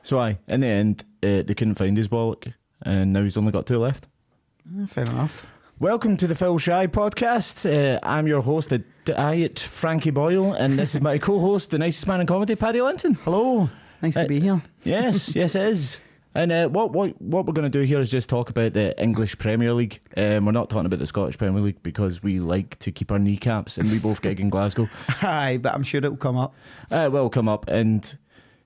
So in the end, they couldn't find his bollock, and now he's only got 2 left. Fair enough. Welcome to the Phil Shy podcast. I'm your host, the Diet Frankie Boyle, and this is my co-host, the nicest man in comedy, Paddy Linton. Hello. Nice to be here. Yes, it is. And what we're going to do here is just talk about the English Premier League. We're not talking about the Scottish Premier League because we like to keep our kneecaps, and we both gig in Glasgow. Aye, but I'm sure it'll come up. It will come up, and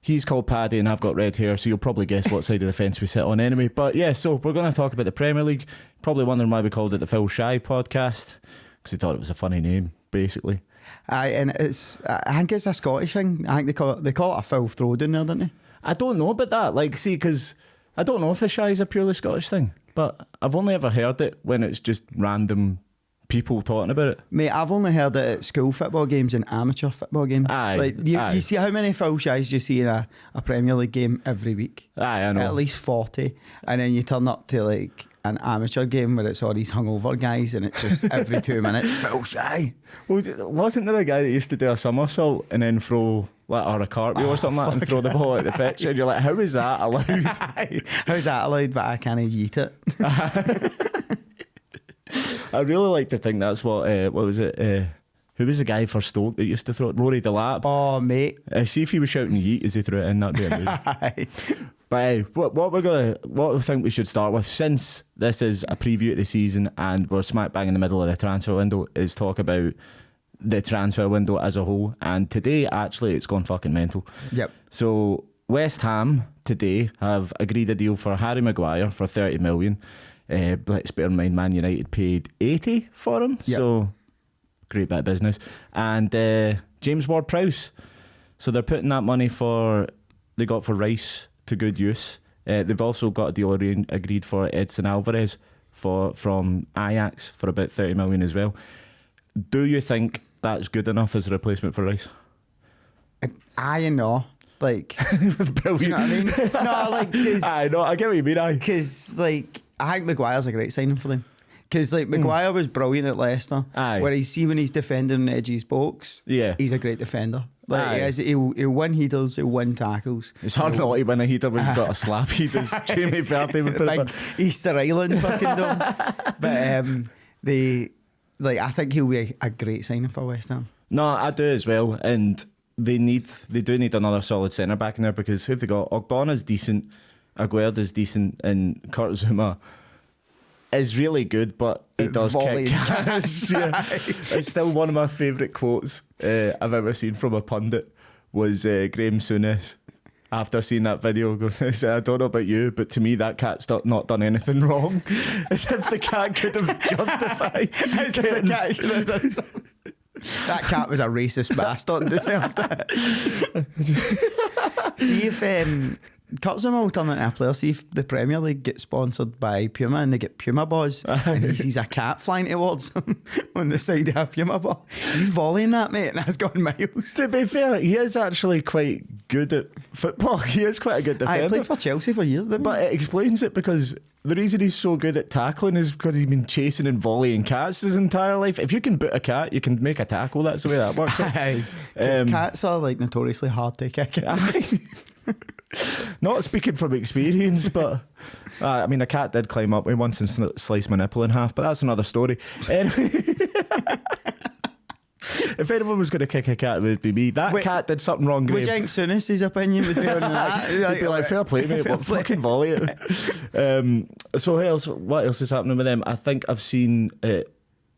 he's called Paddy and I've got red hair, so you'll probably guess what side of the fence we sit on anyway. But yeah, so we're going to talk about the Premier League. Probably wondering why we called it the Phil Shy podcast, because we thought it was a funny name, basically. Aye, and I think it's a Scottish thing. I think they call it a Phil throw down there, don't they? I don't know about that. Like, see, because I don't know if the Shy is a purely Scottish thing, but I've only ever heard it when it's just random people talking about it. Mate, I've only heard it at school football games and amateur football games. Aye, like you see how many Phil Shies you see in a Premier League game every week? Aye, I know. At least 40. And then you turn up to like an amateur game where it's all these hungover guys and it's just every 2 minutes, Phil Shy. Well, wasn't there a guy that used to do a somersault and then throw, like, or a cartwheel or something like that, and throw the ball at the pitch, and you're like, how is that allowed? How is that allowed, but I can't yeet it? I really like to think that's what was it? Who was the guy for Stoke that used to throw it? Rory Delap. Oh, mate. See if he was shouting yeet as he threw it in, that'd be amazing. But what I think we should start with, since this is a preview of the season and we're smack bang in the middle of the transfer window, is talk about the transfer window as a whole. And today, actually, it's gone fucking mental. Yep. So West Ham today have agreed a deal for Harry Maguire for 30 million. Let's bear in mind, Man United paid 80 for him. Yep. So great bit of business. And James Ward-Prowse. So they're putting that money they got for Rice to good use. They've also got a deal agreed for Edson Alvarez from Ajax for about 30 million as well. Do you think that's good enough as a replacement for Rice? I know. Like, brilliant. Do you know what I mean? No, like, I know, I get what you mean. Because, like, I think Maguire's a great signing for them. Because, like, Maguire was brilliant at Leicester. Aye. Where when he's defending on the edge of his box, yeah, he's a great defender. Like, he'll win headers, he'll win tackles. It's hard not to win a header when you've got a slap head, as Jamie Vardy would put it. Big Easter Island fucking dome. But I think he'll be a great signing for West Ham. No, I do as well. And they do need another solid centre back in there, because who've they got? Ogbona's decent, Aguero's decent, and Kurt Zouma is really good, but he does kick ass. Yeah. It's still one of my favourite quotes I've ever seen from a pundit was Graham Souness. After seeing that video, goes, I don't know about you, but to me that cat's not done anything wrong. As if the cat could have justified. As if the cat should have done something. That cat was a racist bastard and deserved it. See if Kurt Zouma will turn into a player. See if the Premier League gets sponsored by Puma and they get Puma Buzz and he sees a cat flying towards him on the side of a Puma ball. He's volleying that, mate, and that's gone miles. To be fair, he is actually quite good at football. He is quite a good defender. I played for Chelsea for years, didn't But it explains it, because the reason he's so good at tackling is because he's been chasing and volleying cats his entire life. If you can boot a cat, you can make a tackle. That's the way that works. Cats are like notoriously hard to kick. Not speaking from experience, but I mean, a cat did climb up me once and slice my nipple in half, but that's another story. Anyway, if anyone was going to kick a cat, it would be me. That cat did something wrong, Graham. Would you think Souness's opinion would be on that? He'd be like, fair play, mate, what fucking volley it. So what else is happening with them? I think I've seen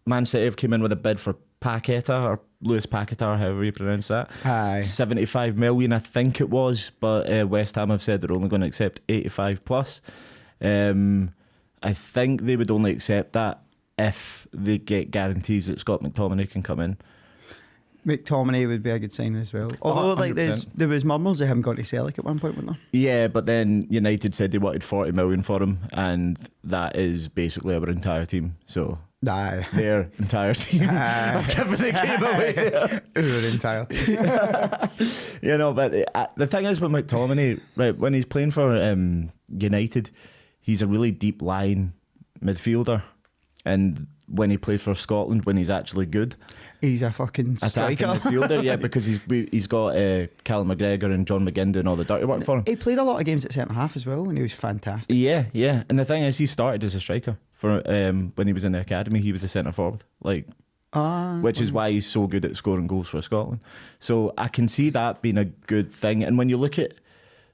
Man City have come in with a bid for Paqueta, or Lewis Paqueta, or however you pronounce that. Aye. 75 million, I think it was, but West Ham have said they're only going to accept 85 plus. I think they would only accept that if they get guarantees that Scott McTominay can come in. McTominay would be a good sign as well. Although, like, there was murmurs of him going to Celtic at one point, wasn't there? Yeah, but then United said they wanted 40 million for him, and that is basically our entire team. So their entire team. I've given the game away. Our entire team. But the thing is with McTominay, right, when he's playing for United, he's a really deep line midfielder. and when he played for Scotland, when he's actually good, He's a fucking attacking striker. midfielder, yeah, because he's got Callum McGregor and John McGinn doing all the dirty work for him. He played a lot of games at centre half as well, and he was fantastic. Yeah, and the thing is, he started as a striker for when he was in the academy. He was a centre forward, which is why he's so good at scoring goals for Scotland. So I can see that being a good thing. And when you look at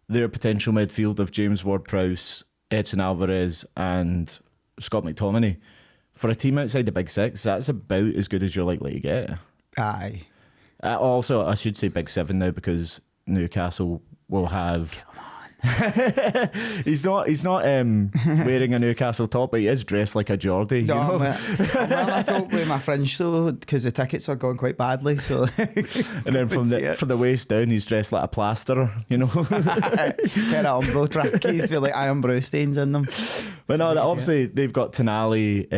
their potential midfield of James Ward-Prowse, Edson Alvarez, and Scott McTominay, for a team outside the Big Six, that's about as good as you're likely to get. Aye. Also, I should say Big Seven now, because Newcastle will have. He's not wearing a Newcastle top, but he is dressed like a Geordie. No, you know? I'm well, I talk with my friends though, because the tickets are going quite badly. So, and then from the waist down, he's dressed like a plasterer. You know, pair of Umbro trackies with like iron brew stains in them. But no, obviously they've got Tonali,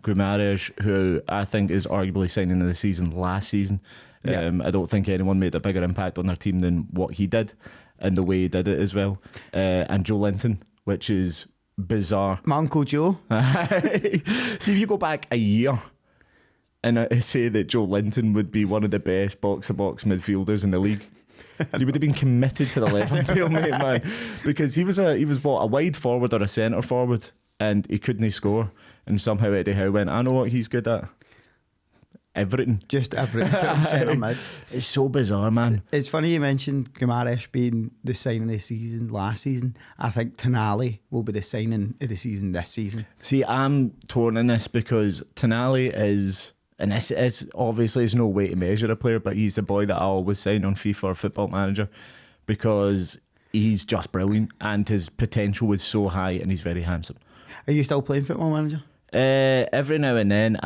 Guimaraes, who I think is arguably signing of the season last season. I don't think anyone made a bigger impact on their team than what he did, and the way he did it as well. And Joe Linton, which is bizarre. My Uncle Joe. See, if you go back a year and I say that Joe Linton would be one of the best box-to-box midfielders in the league, you would have been committed to the Levantine, mate, man. Because he was what, a wide forward or a centre forward, and he couldn't score. And somehow Eddie Howe went, I know what he's good at. Everything. Just everything. Put him centre mid. It's so bizarre, man. It's funny you mentioned Guimaraes being the signing of the season last season. I think Tonali will be the signing of the season this season. See, I'm torn in this because Tonali is, and this is obviously there's no way to measure a player, but he's the boy that I always sign on FIFA or Football Manager because he's just brilliant and his potential is so high and he's very handsome. Are you still playing Football Manager? Every now and then,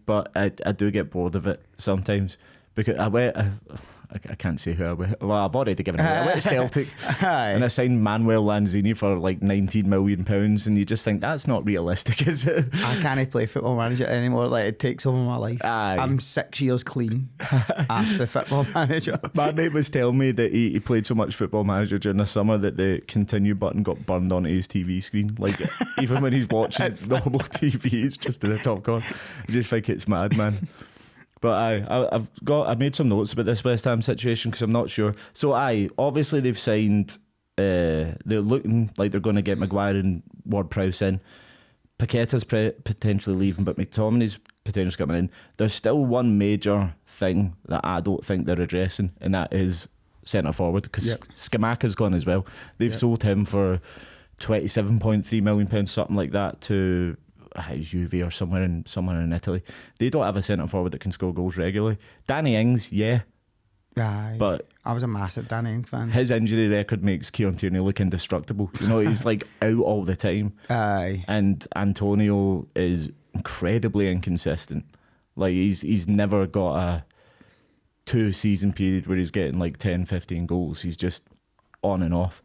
but I do get bored of it sometimes because I can't say who I went. Well, I've already given it away. I went to Celtic and I signed Manuel Lanzini for like £19 million, and you just think that's not realistic, is it? I can't play Football Manager anymore. Like, it takes over my life. Aye. I'm 6 years clean after Football Manager. My mate was telling me that he played so much Football Manager during the summer that the continue button got burned onto his TV screen. Like, even when he's watching normal TV, it's just in the top corner. I just think it's mad, man. But I made some notes about this West Ham situation because I'm not sure. So obviously they've signed. They're looking like they're going to get Maguire and Ward-Prowse in. Paqueta's potentially leaving, but McTominay's potentially coming in. There's still one major thing that I don't think they're addressing, and that is centre forward, because Scamacca's gone as well. They've sold him for £27.3 million, something like that, to Juve or somewhere in Italy. They don't have a centre forward that can score goals regularly. Danny Ings, Aye. but I was a massive Danny Ings fan. His injury record makes Kieran Tierney look indestructible. You know, he's like out all the time. Aye. And Antonio is incredibly inconsistent. Like he's never got a 2-season period where he's getting like 10-15 goals. He's just on and off.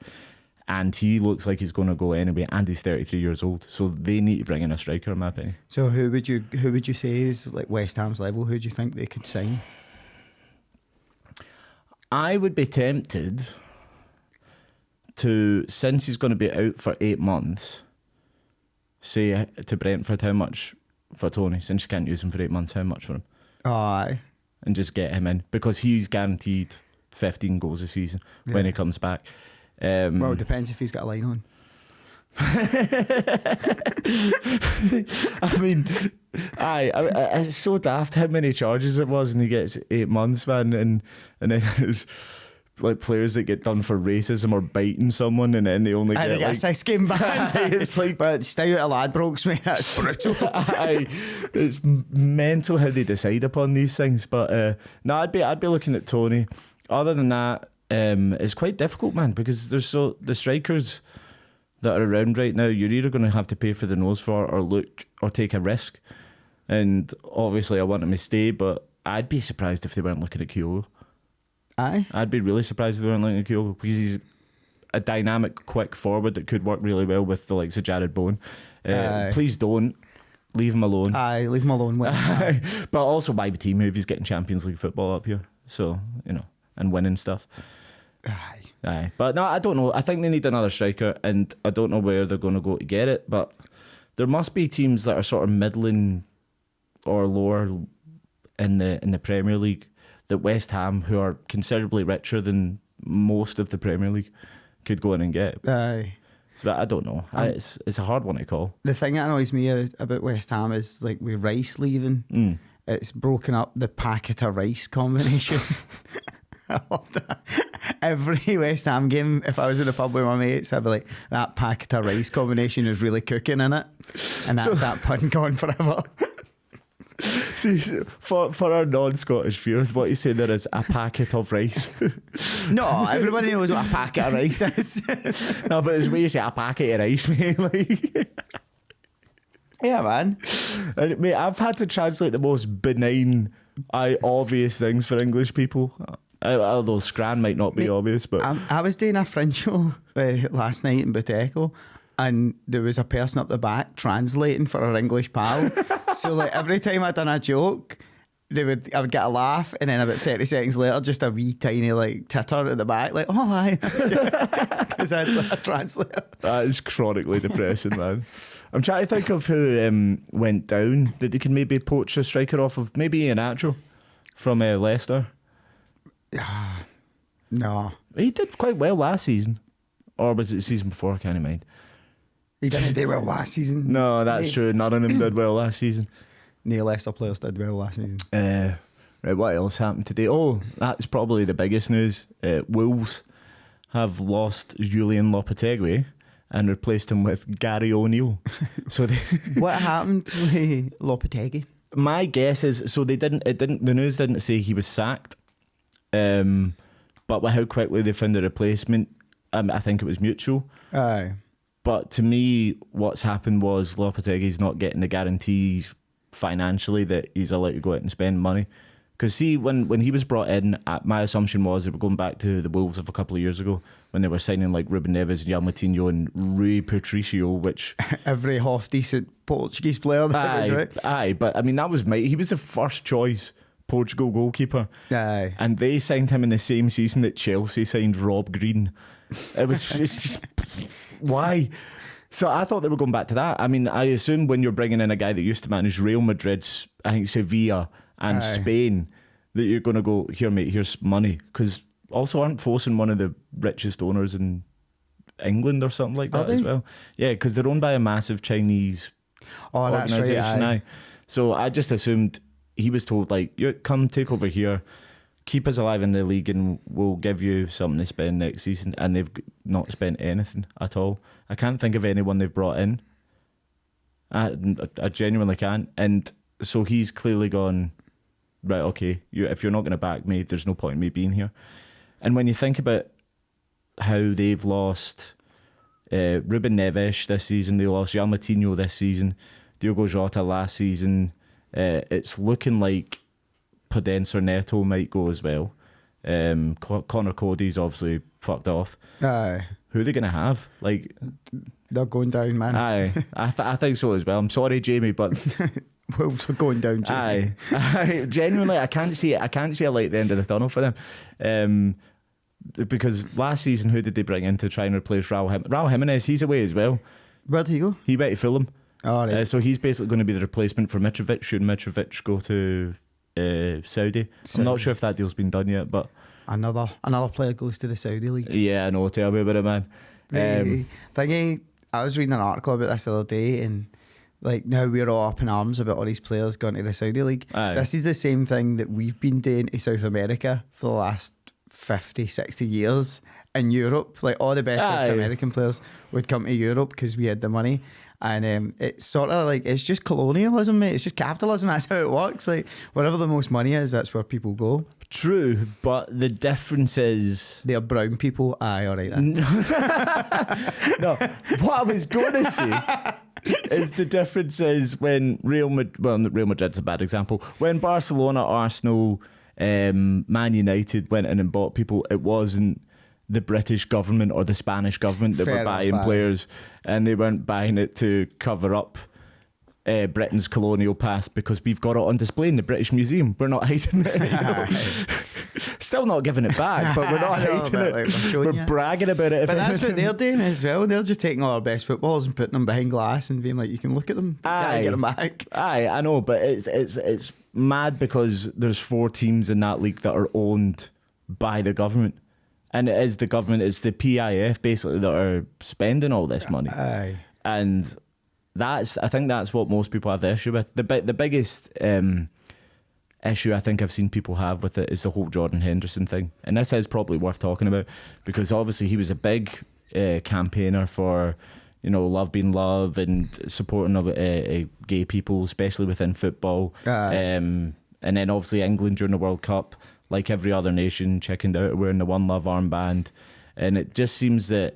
And he looks like he's going to go anyway, and he's 33 years old. So they need to bring in a striker, in my opinion. So who would you say is like West Ham's level? Who do you think they could sign? I would be tempted to, since he's going to be out for 8 months, say to Brentford how much for Tony, since you can't use him for 8 months, how much for him? Aye. And just get him in, because he's guaranteed 15 goals a season when he comes back. Well, it depends if he's got a line on. I mean, it's so daft how many charges it was, and he gets 8 months, man, and then there's like players that get done for racism or biting someone, and then they only get like 6 game ban. It's like, but stay out of Ladbrokes, mate. That's brutal. It's mental how they decide upon these things. But no, I'd be looking at Tony. Other than that, it's quite difficult, man, because there's the strikers that are around right now, you're either going to have to pay for the nose for, or take a risk. And obviously I want him to stay, but I'd be surprised if they weren't looking at Kyogo. Aye. I'd be really surprised if they weren't looking at Kyogo, because he's a dynamic, quick forward that could work really well with the likes of Jared Bowen. Please don't. Leave him alone. Aye, leave him alone. But also my team, if he's getting Champions League football up here. So, and winning stuff. Aye. But no, I don't know. I think they need another striker, and I don't know where they're going to go to get it, but there must be teams that are sort of middling or lower in the Premier League that West Ham, who are considerably richer than most of the Premier League, could go in and get. Aye. But I don't know. It's a hard one to call. The thing that annoys me about West Ham is like with Rice leaving, it's broken up the packet of rice combination. I love that. Every West Ham game, if I was in a pub with my mates, I'd be like, that packet of rice combination is really cooking in it. And that's that pun gone forever. See, for our non-Scottish viewers, what you say there is a packet of rice. No, everybody knows what a packet of rice is. No, but it's when you say a packet of rice, mate. Like, yeah, man. and, mate, I've had to translate the most benign, obvious things for English people. Although Scran might not be obvious, but I was doing a French show last night in Buteco, and there was a person up the back translating for our English pal. So like every time I'd done a joke, I would get a laugh, and then about 30 seconds later, just a wee tiny like titter at the back, like, oh hi, because I had a translator. That is chronically depressing, man. I'm trying to think of who went down that they could maybe poach a striker off of. Maybe Iheanacho from Leicester. No, He did quite well last season, or was it the season before? I can't mind. he didn't do well last season. No, that's true. None of them did well last season. No Leicester players did well last season. Right, what else happened today? Oh, that's probably the biggest news. Wolves have lost Julian Lopetegui and replaced him with Gary O'Neill. So what happened with Lopetegui? My guess is the news didn't say he was sacked. But with how quickly they found a replacement, I think it was mutual. Aye. But to me, what's happened was Lopetegui's not getting the guarantees financially that he's allowed to go out and spend money. Because see, when he was brought in, my assumption was they were going back to the Wolves of a couple of years ago when they were signing like Ruben Neves, Jan Moutinho and Rui Patricio, which... Every half-decent Portuguese player there is, right? Aye, but I mean, he was the first choice Portugal goalkeeper. Aye. And they signed him in the same season that Chelsea signed Rob Green. It's just... Why? So I thought they were going back to that. I mean, I assume when you're bringing in a guy that used to manage Real Madrid's, I think Sevilla and Spain, that you're going to go, here mate, here's money. Because also aren't Fosun one of the richest owners in England or something like that as well? Yeah, because they're owned by a massive Chinese organisation. That's right, aye. So I just assumed he was told, like, you come take over here, keep us alive in the league and we'll give you something to spend next season. And they've not spent anything at all. I can't think of anyone they've brought in. I genuinely can't. And so he's clearly gone, right, okay, if you're not going to back me, there's no point in me being here. And when you think about how they've lost Ruben Neves this season, they lost Jan Moutinho this season, Diogo Jota last season, it's looking like Podence Neto might go as well. Connor Cody's obviously fucked off. Aye. Who are they going to have? Like, they're going down, man. Aye, I think so as well. I'm sorry, Jamie, but Wolves are going down, Jamie. Aye. Genuinely, I can't see a light at the end of the tunnel for them. Because last season, who did they bring in to try and replace Raul Jimenez? Raul Jimenez, he's away as well. Where did he go? He went to Fulham. Oh, right. So he's basically going to be the replacement for Mitrovic. Should Mitrovic go to Saudi? I'm not sure if that deal's been done yet, but another player goes to the Saudi league. Yeah, I know. Tell me about it, man. Thingy, I was reading an article about this the other day, and like now we're all up in arms about all these players going to the Saudi league. Aye. This is the same thing that we've been doing to South America for the last 50, 60 years in Europe. Like all the best South American players would come to Europe because we had the money. And it's sort of like, it's just colonialism, mate. It's just capitalism. That's how it works. Like, wherever the most money is, that's where people go. True, but the difference is... They're brown people. Aye, all right then. No, what I was going to say is the difference is when Real Madrid's a bad example. When Barcelona, Arsenal, Man United went in and bought people, it wasn't the British government or the Spanish government that were buying players, and they weren't buying it to cover up Britain's colonial past because we've got it on display in the British Museum. We're not hiding it. Still not giving it back, but we're not hiding it. Like, we're bragging about it. But that's what they're doing as well. They're just taking all our best footballers and putting them behind glass and being like, you can look at them, get them back. Aye, I know, but it's mad because there's 4 teams in that league that are owned by the government. And it is the government, it's the PIF basically that are spending all this money. Aye. And I think that's what most people have the issue with. The biggest issue I think I've seen people have with it is the whole Jordan Henderson thing. And this is probably worth talking about because obviously he was a big campaigner for, love being love and supporting of gay people, especially within football. And then obviously England during the World Cup, like every other nation, chickened out wearing the One Love armband. And it just seems that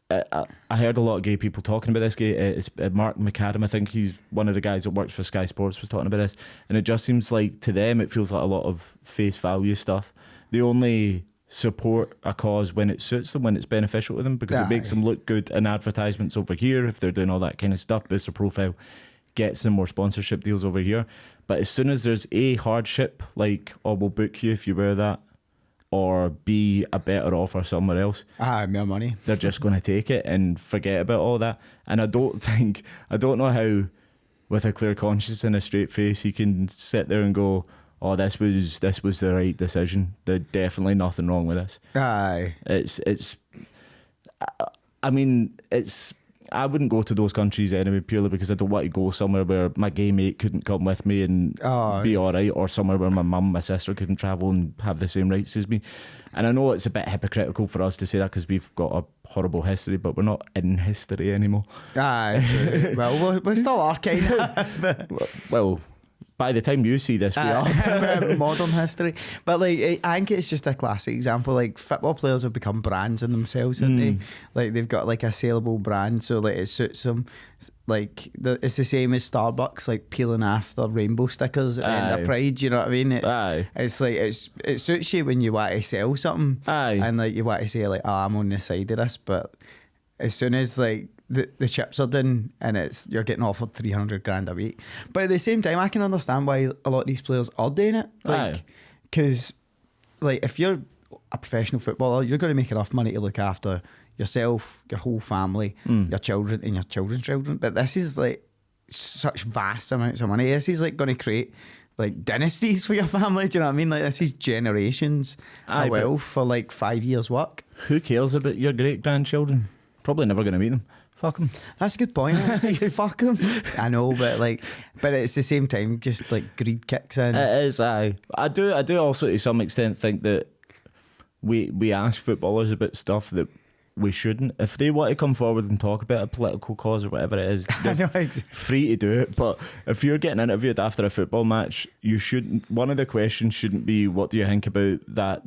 I heard a lot of gay people talking about this. It's Mark McAdam, I think he's one of the guys that works for Sky Sports, was talking about this. And it just seems like to them it feels like a lot of face value stuff. They only support a cause when it suits them, when it's beneficial to them, because it makes them look good in advertisements over here if they're doing all that kind of stuff, boosts their profile, gets them more sponsorship deals over here. But as soon as there's A, hardship, like, we'll book you if you wear that, or B, a better offer somewhere else, more money, they're just going to take it and forget about all that. And I don't know how, with a clear conscience and a straight face, you can sit there and go, oh, this was the right decision. There's definitely nothing wrong with this. Aye. I wouldn't go to those countries anyway, purely because I don't want to go somewhere where my gay mate couldn't come with me and be alright, or somewhere where my sister couldn't travel and have the same rights as me. And I know it's a bit hypocritical for us to say that because we've got a horrible history, but we're not in history anymore. Aye. Well, we still are kind of. Well, by the time you see this, we are. Modern history. But I think it's just a classic example. Like, football players have become brands in themselves, haven't they? Like, they've got like a saleable brand, so like it suits them. Like, it's the same as Starbucks, like peeling off the rainbow stickers at the end of Pride. You know what I mean? It's like it suits you when you want to sell something, and like you want to say like, I'm on the side of this. But as soon as like the chips are done and you're getting offered 300 grand a week. But at the same time, I can understand why a lot of these players are doing it. Like, because like if you're a professional footballer, you're going to make enough money to look after yourself, your whole family, your children and your children's children. But this is like such vast amounts of money. This is like going to create like dynasties for your family. Do you know what I mean? Like, this is generations of wealth for like 5 years work. Who cares about your great grandchildren? Probably never going to meet them. Fuck them. That's a good point, actually. Fuck them. I know, but it's the same time, just like greed kicks in. It is, aye. I do also to some extent think that we ask footballers about stuff that we shouldn't. If they want to come forward and talk about a political cause or whatever it is, they're free to do it. But if you're getting interviewed after a football match, you shouldn't. One of the questions shouldn't be, what do you think about that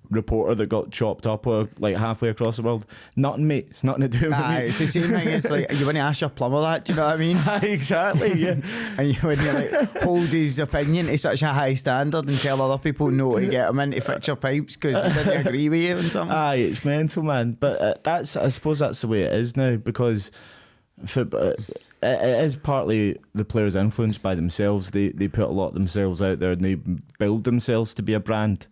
reporter that got chopped up like halfway across the world? Nothing, mate. It's nothing to do with me. It's the same thing. It's like, you want to ask your plumber that, do you know what I mean? Exactly, yeah. And when you like hold his opinion to such a high standard and tell other people no to get him in to fix your pipes because he didn't agree with you and something. Aye, it's mental, man. But I suppose that's the way it is now, because it is partly the players influenced by themselves. They put a lot of themselves out there and they build themselves to be a brand.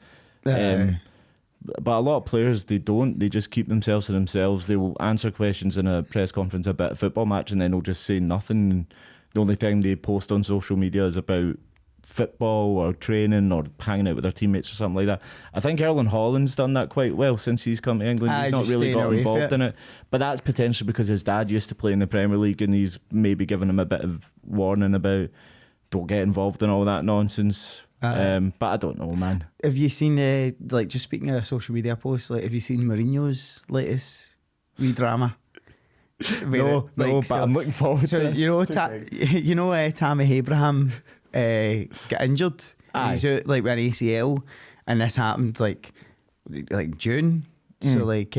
But a lot of players, they don't. They just keep themselves to themselves. They will answer questions in a press conference about a football match and then they'll just say nothing. And the only time they post on social media is about football or training or hanging out with their teammates or something like that. I think Erling Haaland's done that quite well since he's come to England. He's not really got involved in it. But that's potentially because his dad used to play in the Premier League and he's maybe given him a bit of warning about don't get involved in all that nonsense. But I don't know, man. Have you seen like, just speaking of social media posts, like, have you seen Mourinho's latest wee drama? No, but I'm looking forward to this. You know, Tammy Abraham got injured. He's out like with an ACL, and this happened like June. So like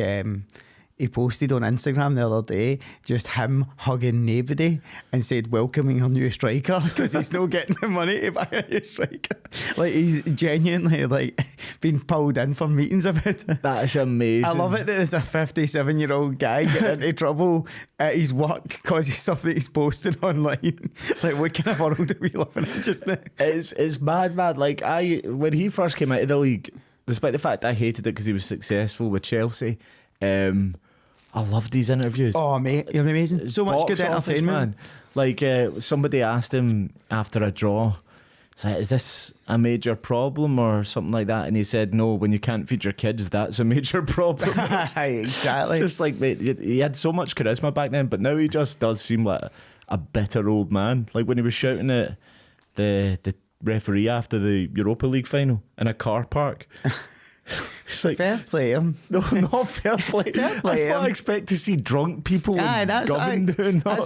he posted on Instagram the other day just him hugging nobody and said welcoming a new striker because he's not getting the money to buy a new striker. Like he's genuinely like been pulled in for meetings about it. That is amazing. I love it that there's a 57-year-old guy getting into trouble at his work because of stuff that he's posting online. Like, what kind of world are we living in just now? It's mad. Like, when he first came out of the league, despite the fact I hated it because he was successful with Chelsea, I loved these interviews. Oh, mate, you're amazing. So much good entertainment. Man. Like, somebody asked him after a draw, it's like, is this a major problem or something like that? And he said, no, when you can't feed your kids, that's a major problem. Exactly. It's just like, mate, he had so much charisma back then, but now he just does seem like a bitter old man. Like when he was shouting at the referee after the Europa League final in a car park. It's like, fair play him. No, not fair play. That's what I expect to see drunk people doing. That's what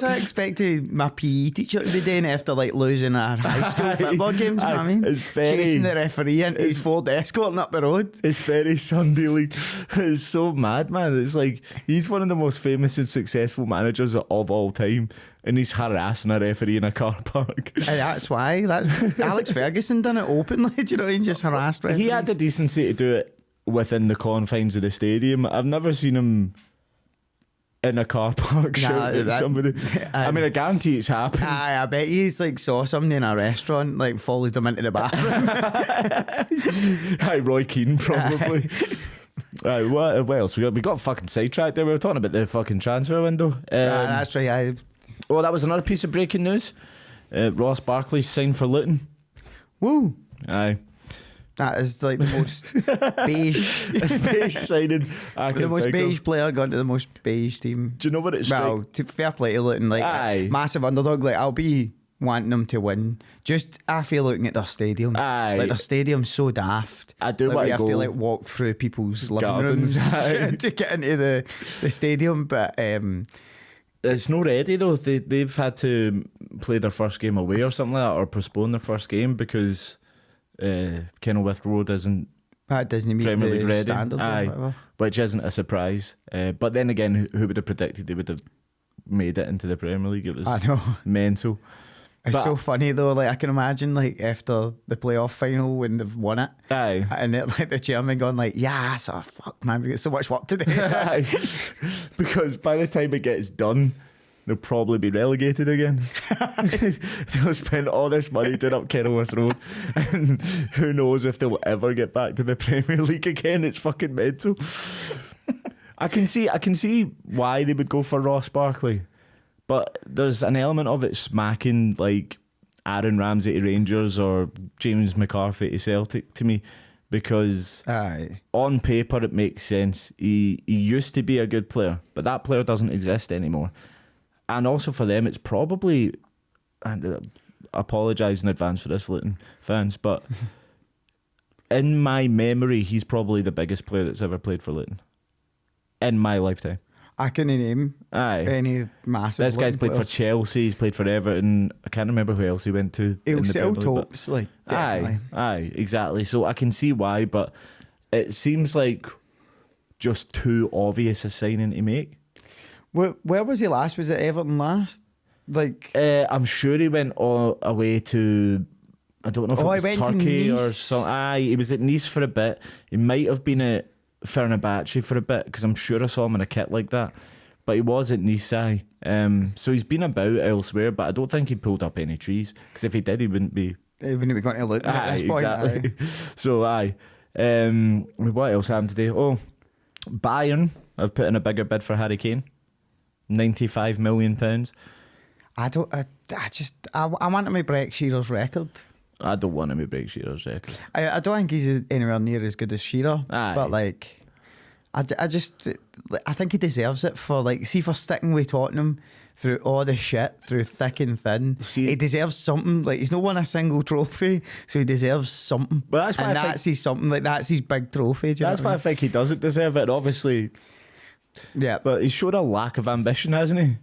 I expected my PE teacher to be doing after like losing our high school football games. You know what I mean? Chasing the referee into his Ford Escort up the road. It's very Sunday League. It's so mad, man. It's like he's one of the most famous and successful managers of all time, and he's harassing a referee in a car park. And that's why. Alex Ferguson done it openly. Do you know? He just harassed referees. He had the decency to do it within the confines of the stadium. I've never seen him in a car park shouting at somebody. I mean, I guarantee it's happened. I bet he's like saw somebody in a restaurant, like followed them into the bathroom. Hi, Roy Keane, probably. What else? We got fucking sidetracked there. We were talking about the fucking transfer window. That's right. Oh, that was another piece of breaking news. Ross Barkley signed for Luton. Woo! Aye. That is like the most beige signing. The most beige player gone to the most beige team. Do you know what it's well, to fair play to Luton, like massive underdog. Like I'll be wanting them to win. Just I feel looking at their stadium. Like their stadium's so daft. I do like, want we to have to like walk through people's living rooms to get into the stadium, but. It's not ready though. They've had to play their first game away or something like that, or postpone their first game because Kenilworth Road isn't doesn't meet Premier the League ready. standards or whatever. Which isn't a surprise. But then again, who would have predicted they would have made it into the Premier League? It was mental. It's so funny though. Like I can imagine, like after the playoff final when they've won it, and it, like the chairman going like, "Yes, oh fuck, man, we got so much work to do." Because by the time it gets done, they'll probably be relegated again. They'll spend all this money doing up Kenilworth Road, and who knows if they'll ever get back to the Premier League again. It's fucking mental. I can see why they would go for Ross Barkley. But there's an element of it smacking like Aaron Ramsey to Rangers or James McCarthy to Celtic to me, because on paper it makes sense. He used to be a good player, but that player doesn't exist anymore. And also for them, it's probably, and I apologise in advance for this, Luton fans, but in my memory, he's probably the biggest player that's ever played for Luton in my lifetime. I couldn't name any massive. This guy's played for Chelsea, he's played for Everton. I can't remember who else he went to. He'll sell tops, like definitely. Aye, exactly. So I can see why, but it seems like just too obvious a signing to make. Where was he last? Was it Everton last? Like I'm sure he went away to, I don't know if it was Turkey or something. He was at Nice for a bit. He might have been at Fenerbahce for a bit, because I'm sure I saw him in a kit like that, but he was at Nice. So he's been about elsewhere, but I don't think he pulled up any trees, because if he did, he wouldn't be going to Luton at this point. Exactly. So what else happened today? Oh, Bayern have put in a bigger bid for Harry Kane, £95 million. I want him to break Shearer's record. I don't want him to break Shearer's record. I don't think he's anywhere near as good as Shearer. But like, I think he deserves it for for sticking with Tottenham through all the shit, through thick and thin. He deserves something. Like, he's not won a single trophy, so he deserves something. But that's his something. Like, that's his big trophy. That's why I think he doesn't deserve it. Obviously, yeah. But he's showed a lack of ambition, hasn't he?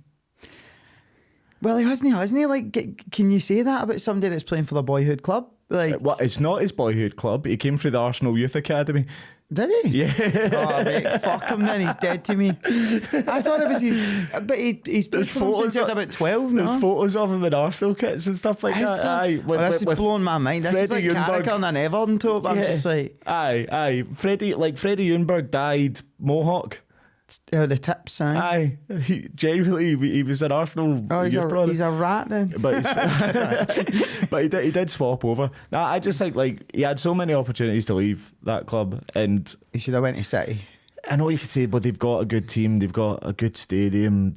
Well, he hasn't. Like, can you say that about somebody that's playing for the boyhood club? Like, it's not his boyhood club. He came through the Arsenal Youth Academy. Did he? Yeah. Oh, mate, fuck him then. He's dead to me. I thought it was his... But he's been since he was about 12 now. There's photos of him in Arsenal kits and stuff like that. Aye. This is blowing my mind. This is like Carricker and an Everton top. I'm just like... Aye. Freddie Ljungberg died Mohawk. The tips, aye. He was an Arsenal. Oh, he's a rat then. But but he did swap over. Nah, I just think like he had so many opportunities to leave that club, and he should have went to City. I know you could say, but they've got a good team. They've got a good stadium.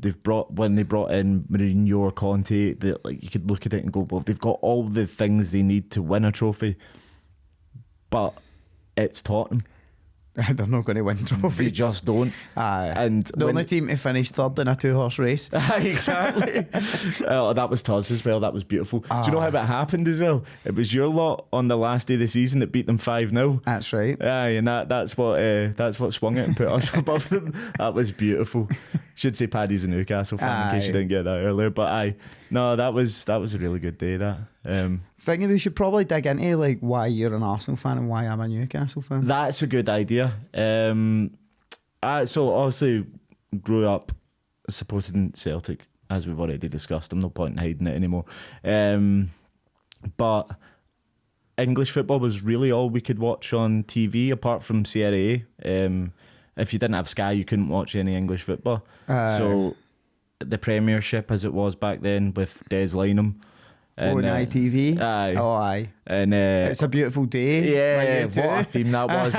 When they brought in Mourinho or Conte, like you could look at it and go, well, they've got all the things they need to win a trophy. But it's Tottenham. They're not going to win trophies. They just don't. Aye. And the only team to finish third in a 2-horse race. Exactly. That was Tuz as well. That was beautiful. Do you know how it happened as well? It was your lot on the last day of the season that beat them 5-0. That's right. Aye, and that's what swung it and put us above them. That was beautiful. Should say Paddy's a Newcastle fan in case you didn't get that earlier. But aye, no, that was a really good day. That. Thinking we should probably dig into like why you're an Arsenal fan and why I'm a Newcastle fan. That's a good idea. So obviously grew up supporting Celtic, as we've already discussed. I'm no point in hiding it anymore. But English football was really all we could watch on TV apart from Serie A. If you didn't have Sky, you couldn't watch any English football. So the Premiership, as it was back then, with Des Lynam. And ITV. Aye. Oh, aye. And It's a Beautiful Day. Yeah, what a theme that was.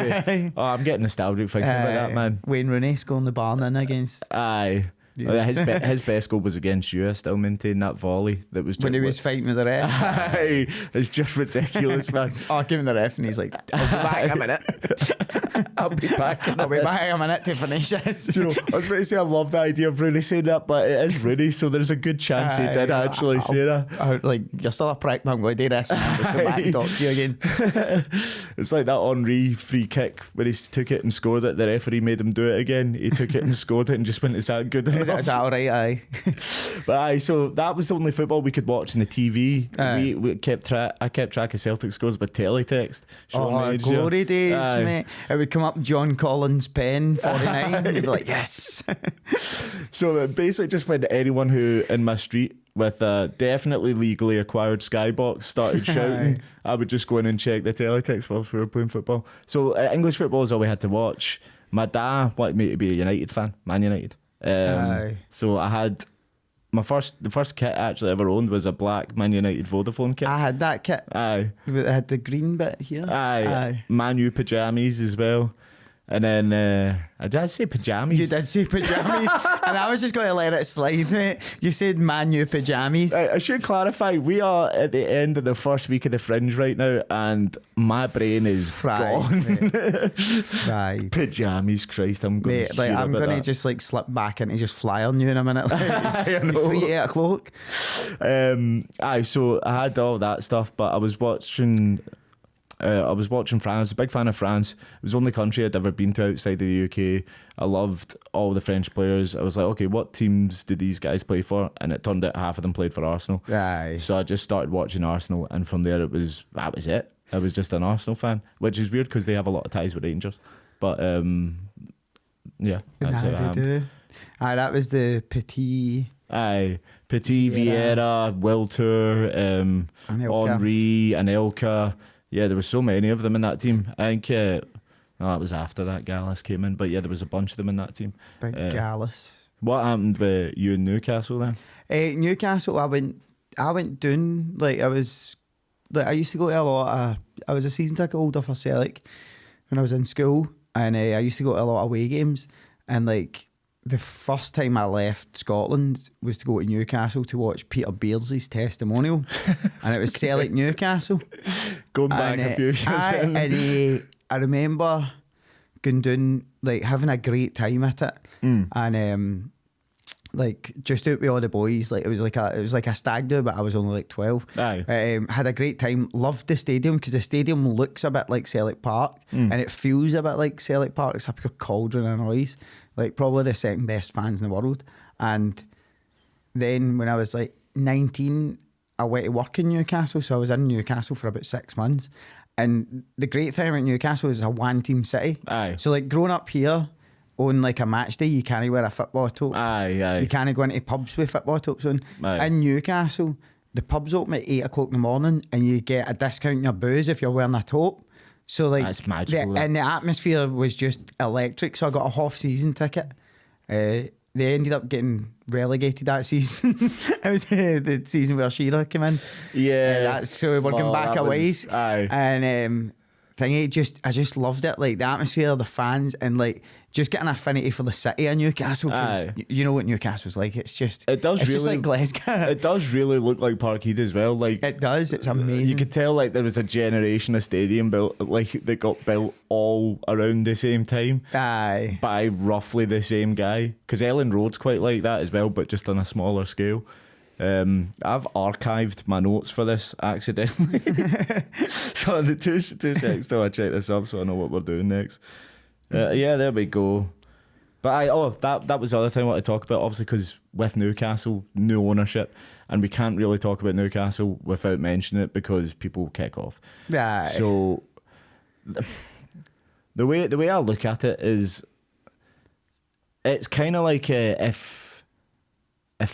Oh, I'm getting nostalgic thinking about that, man. Wayne Rooney scoring the barn in against... Aye. Yes. His best goal was against you. I still maintain that volley. That was just, when he was fighting with the ref. Aye, it's just ridiculous, man. Arguing with the ref, and he's like, "I'll be back in a minute. I'll be back in a minute to finish this." Do you know, I was about to say I love the idea of Rooney saying that, but it is Rooney, so there's a good chance he did actually say that. Like, you're still a prick, but I'm going to do this, and I'm going back and talk to you again. It's like that Henry free kick where he took it and scored it. The referee made him do it again. He took it and scored it and just went, "Is that good enough?" Is that all right? Aye. But aye, so that was the only football we could watch on the TV. We kept I kept track of Celtic scores by teletext. Glory days, mate. It would come up John Collins' pen 49. You'd be like, yes. So basically, just when anyone who in my street with a definitely legally acquired skybox started shouting, I would just go in and check the teletext whilst we were playing football. So English football is all we had to watch. My dad wanted me to be a United fan, Man United. So I had the first kit I actually ever owned was a black Man United Vodafone kit. I had that kit. Aye. It had the green bit here. Aye. Man U pajamas as well. And then I did say pajamas. You did say pajamas, and I was just going to let it slide, mate. You said Man U pajamas. I should clarify, we are at the end of the first week of the Fringe right now, and my brain is gone. Fried. Pajamas, Christ, I'm going to I'm going to just like slip back into just fly on you in a minute. Like, I know. Free 8 o'clock. So I had all that stuff, but I was watching France. I was a big fan of France. It was the only country I'd ever been to outside of the UK. I loved all the French players. I was like, okay, what teams do these guys play for? And it turned out half of them played for Arsenal. Aye. So I just started watching Arsenal, and from there that was it. I was just an Arsenal fan, which is weird because they have a lot of ties with Rangers. But yeah, that's it. Aye, that was the Petit. Aye, Petit, Vieira, Wilter, Henry, Anelka. Yeah, there were so many of them in that team. I think that was after that Gallus came in, but yeah, there was a bunch of them in that team. Big Gallus. What happened with you in Newcastle then? Newcastle, I went down. Like I used to go to a lot of. I was a season ticket holder for Celtic when I was in school, and I used to go to a lot of away games. And like the first time I left Scotland was to go to Newcastle to watch Peter Beardsley's testimonial, and it was Celtic Newcastle. Going back a few years. I remember going down, like having a great time at it, and like just out with all the boys. Like it was like a stag do, but I was only like 12. Aye. Had a great time. Loved the stadium because the stadium looks a bit like Celtic Park, and it feels a bit like Celtic Park. It's a pure cauldron of noise. Like probably the second best fans in the world. And then when I was like 19, I went to work in Newcastle. So I was in Newcastle for about 6 months. And the great thing about Newcastle is a one-team city. Aye. So like growing up here, on like a match day, you can't wear a football top. Aye. You can't go into pubs with football tops on. Aye. In Newcastle, the pubs open at 8 o'clock in the morning, and you get a discount in your booze if you're wearing a top. So like, That's magical, and the atmosphere was just electric. So I got a half-season ticket. They ended up getting relegated that season. It was the season where Shearer came in. Yeah. So we're going back a ways. Aye. And I just loved it. Like the atmosphere, the fans, and like just getting an affinity for the city of Newcastle. Because you know what Newcastle's like. It's just just like Glasgow. It does really look like Parkhead as well. Like it does. It's amazing. You could tell like there was a generation of stadium built like that got built all around the same time. Aye. By roughly the same guy. Because Ellen Road's quite like that as well, but just on a smaller scale. I've archived my notes for this accidentally. So the two seconds till I check this up so I know what we're doing next. Yeah, there we go. But that was the other thing I want to talk about, obviously, because with Newcastle, new ownership, and we can't really talk about Newcastle without mentioning it because people kick off. Aye. So the way I look at it is, it's kind of like if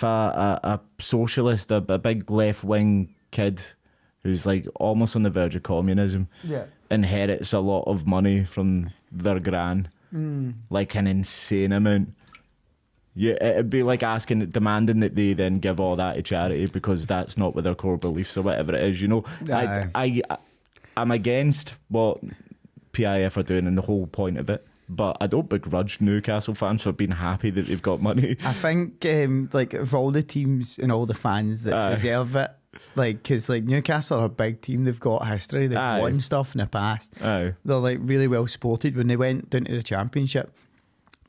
a socialist, a big left wing kid who's like almost on the verge of communism, inherits a lot of money from their gran, like an insane amount. Yeah, it'd be like demanding that they then give all that to charity because that's not with their core beliefs or whatever it is. You know, I'm against what PIF are doing and the whole point of it. But I don't begrudge Newcastle fans for being happy that they've got money. I think like of all the teams and all the fans that deserve it, like because like Newcastle are a big team, they've got history, they've won stuff in the past. They're like really well supported. When they went down to the Championship,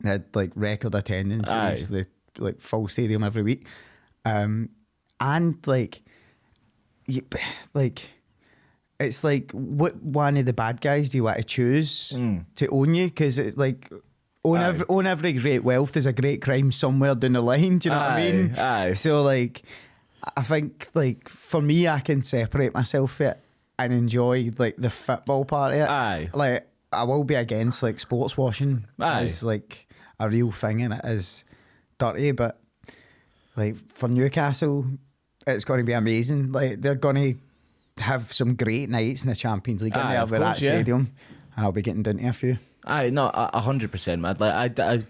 they had like record attendance, the like full stadium every week, and like it's like, what one of the bad guys do you want to choose to own you? Because it's like, own every great wealth, there's a great crime somewhere down the line. Do you know what I mean? Aye. So like, I think like for me, I can separate myself from it and enjoy like the football part of it. Aye. Like I will be against like sports washing as like a real thing and it is dirty, but like for Newcastle, it's going to be amazing. Like they're going to have some great nights in the Champions League in there with that stadium, and I'll be getting down to a few. Aye, no, 100%, man. Like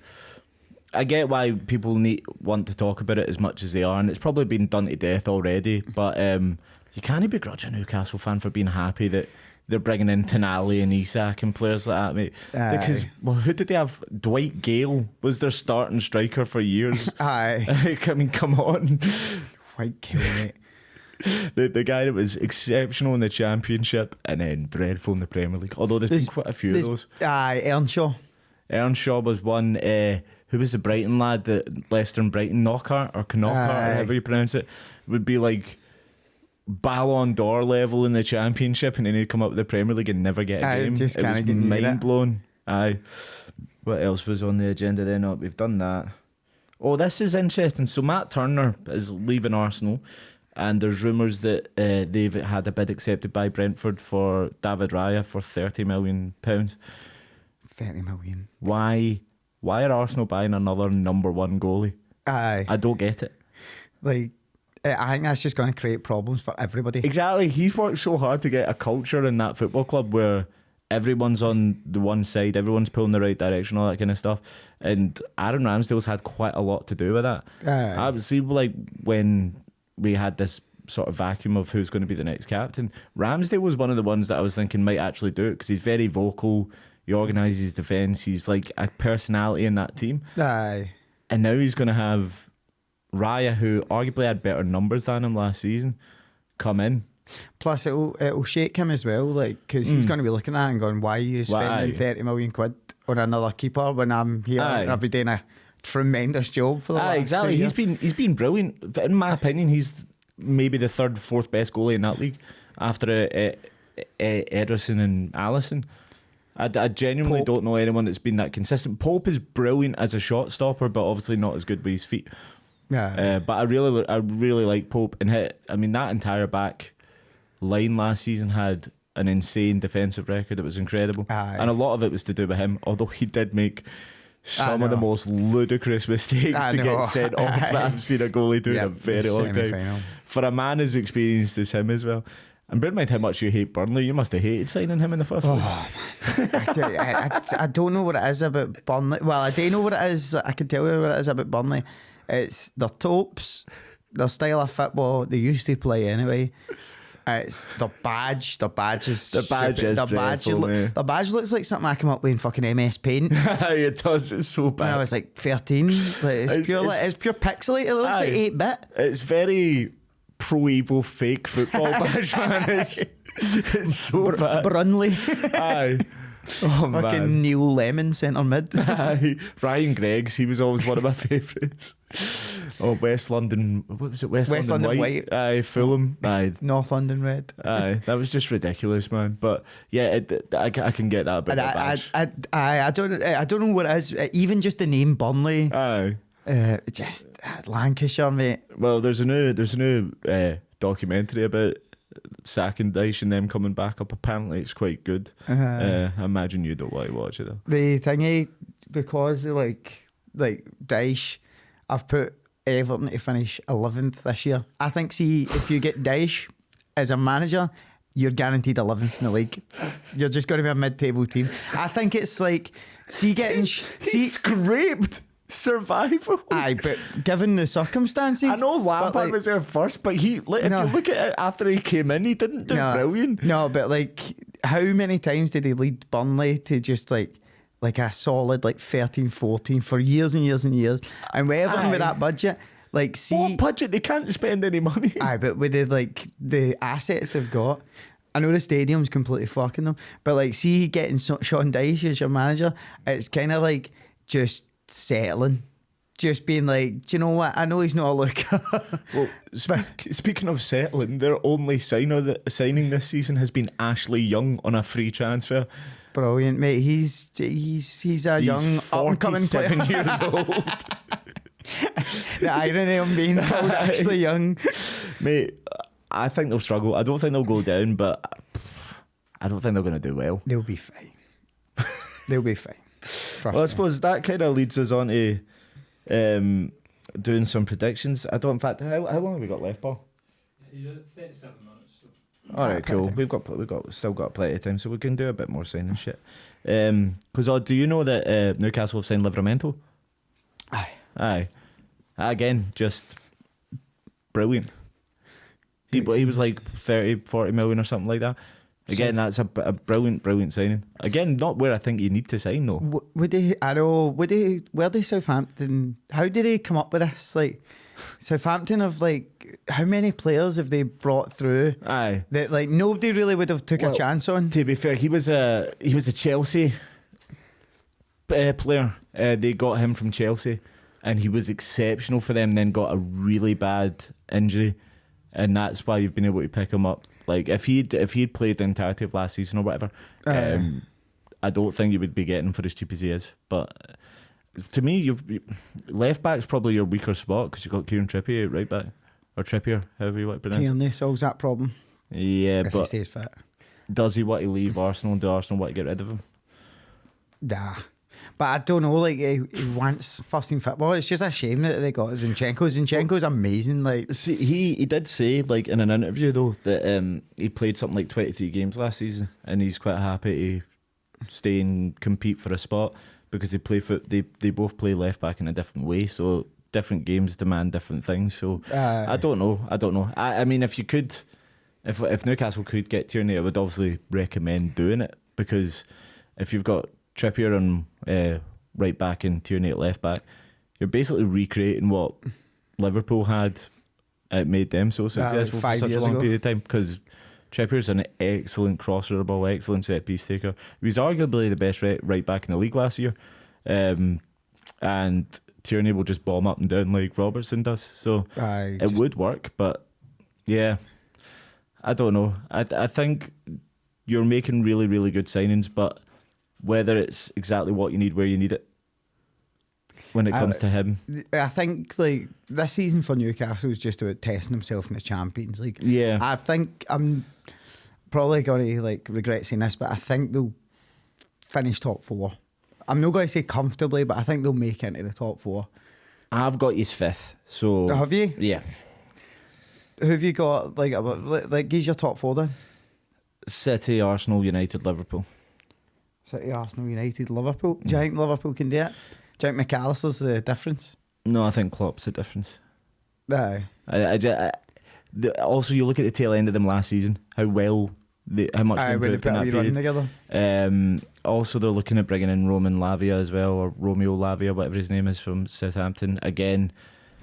I get why people want to talk about it as much as they are, and it's probably been done to death already. But you can't begrudge a Newcastle fan for being happy that they're bringing in Tonali and Isak and players like that, mate. Because who did they have? Dwight Gale was their starting striker for years. Aye, I mean, come on, Dwight Gale, mate. The guy that was exceptional in the Championship and then dreadful in the Premier League. Although there's been quite a few of those. Earnshaw. Earnshaw was one. Who was the Brighton lad that Leicester and Brighton Knockhart or Knockhart, or however you pronounce it, would be like Ballon d'Or level in the Championship, and then he'd come up with the Premier League and never get a game. Just it was mind blown. Aye. What else was on the agenda then? Oh, we've done that. Oh, this is interesting. So Matt Turner is leaving Arsenal. And there's rumours that they've had a bid accepted by Brentford for David Raya for £30 million. 30 million. Why are Arsenal buying another number one goalie? Aye. I don't get it. Like, I think that's just going to create problems for everybody. Exactly. He's worked so hard to get a culture in that football club where everyone's on the one side, everyone's pulling the right direction, all that kind of stuff. And Aaron Ramsdale's had quite a lot to do with that. I would see, like, when we had this sort of vacuum of who's going to be the next captain, Ramsdale was one of the ones that I was thinking might actually do it because he's very vocal, he organises defence, he's like a personality in that team. Aye. And now he's going to have Raya, who arguably had better numbers than him last season, come in. Plus it'll shake him as well, like, because he's going to be looking at it and going, why are you spending 30 million quid on another keeper when I'm here and I'll be doing a tremendous job for the last exactly. 2 years. He's been brilliant. In my opinion, he's maybe the third, fourth best goalie in that league after Ederson and Alisson. I genuinely don't know anyone that's been that consistent. Pope is brilliant as a shot stopper, but obviously not as good with his feet. Yeah. But I really like Pope, and that entire back line last season had an insane defensive record. It was incredible. Aye. And a lot of it was to do with him, although he did make some of the most ludicrous mistakes to get sent off that I've seen a goalie do in a very long time. Semi-final. For a man as experienced as him as well. And bear in mind how much you hate Burnley. You must have hated signing him in the first week. I don't know what it is about Burnley. Well, I do know what it is. I can tell you what it is about Burnley. It's their topes, their style of football they used to play anyway. It's the badge. The badge is dreadful, the badge looks like something I came up with in fucking MS Paint. It does. It's so bad. When I was like 13. Like, it's pure pixelate. It looks like 8-bit. It's very Pro Evo fake football badge, man. It's so bad. Brunley. Aye. Oh, fucking man. Neil Lemon centre mid. Aye. Ryan Greggs, he was always one of my favourites. Oh, West London, what was it? West London White. Aye, Fulham. Aye. North London Red. Aye, that was just ridiculous, man. But yeah, I can get that about that badge. I don't know what it is. Even just the name Burnley. Aye. Just Lancashire, mate. Well, there's a new documentary about sacking Dyche and them coming back up. Apparently, it's quite good. I imagine you don't want to watch it though. The thingy, because like Dyche, I've put Everton to finish 11th this year. I think, see, if you get Dyche as a manager, you're guaranteed 11th in the league. You're just going to be a mid-table team. I think it's like, he scraped survival. Aye, but given the circumstances, I know Lampard was there first, but if you look at it after he came in, he didn't do brilliant. No, but like, how many times did he lead Burnley to just like a solid 13, 14 for years and years and years? And with Everton with that budget, like, see, what budget? They can't spend any money. Aye, but with the assets they've got, I know the stadium's completely fucking them, but like, see, getting Sean Dyche as your manager, it's kind of like just settling, just being like, do you know what? I know he's not a looker. Well, speaking of settling, their only signing this season has been Ashley Young on a free transfer. Brilliant, mate. He's a young up-and-coming player. 47 years old. The irony of being called Ashley Young. Mate, I think they'll struggle. I don't think they'll go down, but I don't think they're going to do well. They'll be fine. They'll be fine. Well, I suppose that kind of leads us on to doing some predictions. How long have we got left, Paul? He's at 37 minutes. So. All right, cool. We've still got plenty of time, so we can do a bit more signing shit. Because do you know that Newcastle have signed Livramento? Aye. Again, just brilliant. He was like 30, 40 million or something like that. Again, that's a brilliant signing. Again, not where I think you need to sign though. Were they Southampton? How did they come up with this? Like, Southampton have how many players have they brought through? Aye, that nobody really would have took a chance on. To be fair, he was a Chelsea player. They got him from Chelsea, and he was exceptional for them. Then got a really bad injury, and that's why you've been able to pick him up. Like, if he'd played the entirety of last season or whatever, I don't think you would be getting him for as cheap as he is. But to me, left back's probably your weaker spot because you've got Kieran Trippier at right back, or Trippier, however you want to pronounce it. Tierney solves that problem. Yeah, if he stays fit. Does he want to leave Arsenal? Do Arsenal want to get rid of him? Nah. But I don't know, he wants first team football. It's just a shame that they got Zinchenko. Zinchenko's amazing. See, he did say in an interview though that he played something like 23 games last season, and he's quite happy to stay and compete for a spot because they both play left back in a different way. So different games demand different things. So I don't know. I mean, if Newcastle could get Tierney, I would obviously recommend doing it, because if you've got Trippier on right back and Tierney at left back, you're basically recreating what Liverpool had. It made them so successful for such a long period of time, because Trippier's an excellent crosser of the ball, excellent set piece taker. He was arguably the best right back in the league last year, and Tierney will just bomb up and down like Robertson does. So it would work, but yeah, I don't know. I think you're making really, really good signings, but whether it's exactly what you need, where you need it, when it comes to him. I think this season for Newcastle is just about testing himself in the Champions League. Yeah. I think probably going to like regret saying this, but I think they'll finish top 4. I'm not going to say comfortably, but I think they'll make it into the top 4. I've got his 5th. So Have you? Yeah. Who have you got? Like, he's your top 4 then? City, Arsenal, United, Liverpool. City, Arsenal, United, Liverpool. Do you think Liverpool can do it? Do you think McAllister's the difference? No, I think Klopp's the difference. Aye. Also, you look at the tail end of them last season, how much they improved in that period. Together. Also, they're looking at bringing in Roman Lavia as well, or Romeo Lavia, whatever his name is, from Southampton. Again,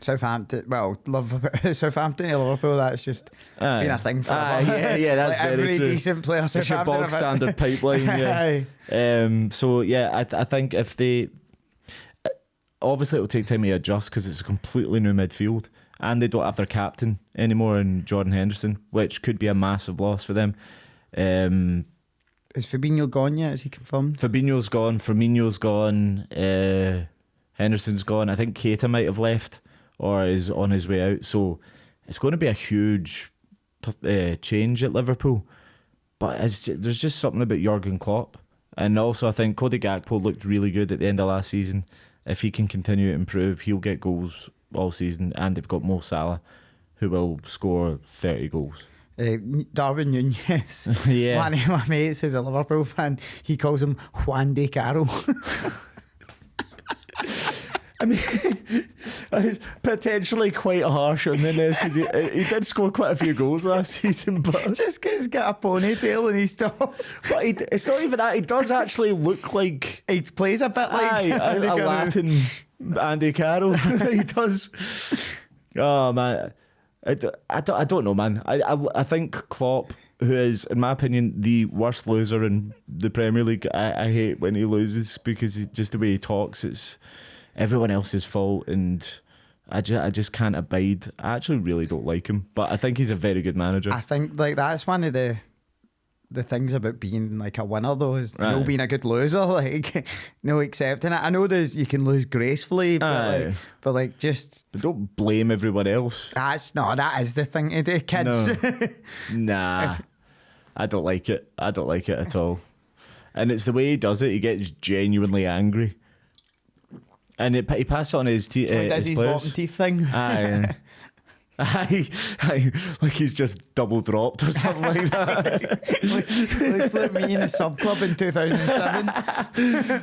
Southampton to Liverpool, that's just been a thing for yeah, that's like very every true. decent player. It's your Southampton bog standard pipeline. Yeah. So yeah, I think if they obviously it'll take time to adjust because it's a completely new midfield and they don't have their captain anymore in Jordan Henderson, which could be a massive loss for them. Is Fabinho gone yet? Is he confirmed? Fabinho's gone. Firmino's gone. Henderson's gone. I think Keita might have left or is on his way out. So it's going to be a huge change at Liverpool. But there's just something about Jurgen Klopp. And also I think Cody Gakpo looked really good at the end of last season. If he can continue to improve, he'll get goals all season. And they've got Mo Salah, who will score 30 goals. Darwin Nunez. Yeah. One of my mates is a Liverpool fan. He calls him Juan de Caro. I mean, it's potentially quite harsh on Nunez because he did score quite a few goals last season, but just because he's got a ponytail and he's top. But it's not even that. He does actually look like he plays a bit like a Latin Andy Carroll. He does. Oh man, I don't know, man. I think Klopp, who is, in my opinion, the worst loser in the Premier League. I hate when he loses because just the way he talks, it's everyone else's fault, and I just can't abide. I actually really don't like him, but I think he's a very good manager. I think like that's one of the things about being like a winner though, is no being a good loser, like no accepting it. I know you can lose gracefully, but just but don't blame everyone else. That is the thing to do, kids. No. Nah, I don't like it. I don't like it at all. And it's the way he does it. He gets genuinely angry. And he passed on his teeth. Does his bottom teeth thing? Aye. Like he's just double dropped or something like that. Looks like me in a sub club in 2007.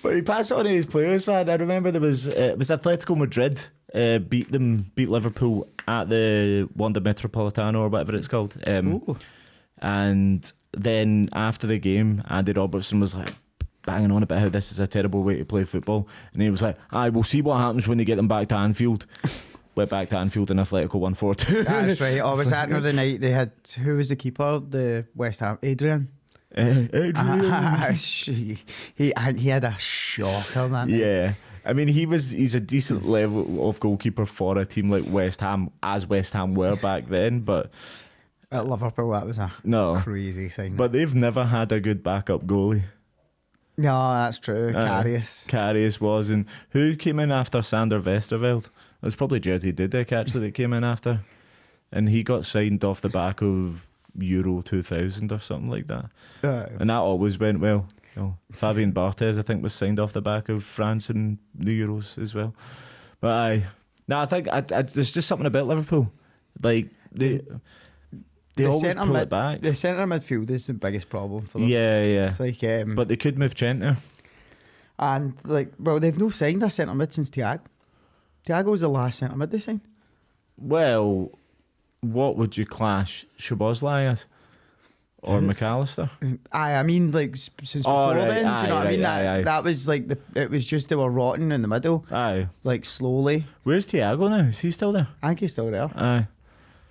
But he passed on his players, man. I remember it was Atletico Madrid beat Liverpool at the Wanda Metropolitano or whatever it's called. And then after the game, Andy Robertson was like banging on about how this is a terrible way to play football, and he was like, we'll see what happens when they get them back to Anfield. Went back to Anfield and Atletico won 4-2. That's right. Was that another night they had, who was the keeper? The West Ham, Adrian. He had a shocker, man. Yeah, I mean he's a decent level of goalkeeper for a team like West Ham, as West Ham were back then, but at Liverpool that was a crazy sign. But they've never had a good backup goalie. No, that's true. Karius was. And who came in after Sander Westerveld? It was probably Jerzy Dudek actually that came in after, and he got signed off the back of Euro 2000 or something like that. And that always went well. Fabien Barthez, I think, was signed off the back of France in the Euros as well. But I think there's just something about Liverpool, like they always pull it back. The centre midfield is the biggest problem for them. Yeah. It's like, but they could move Chenter. And they've no signed a centre mid since Thiago. Thiago was the last centre mid they signed. Well, what would you clash Szoboszlai as? Or McAllister? I mean, like since before then. Do you know what I mean? That was like it was just they were rotting in the middle. Aye. Like slowly. Where's Thiago now? Is he still there? I think he's still there. Aye.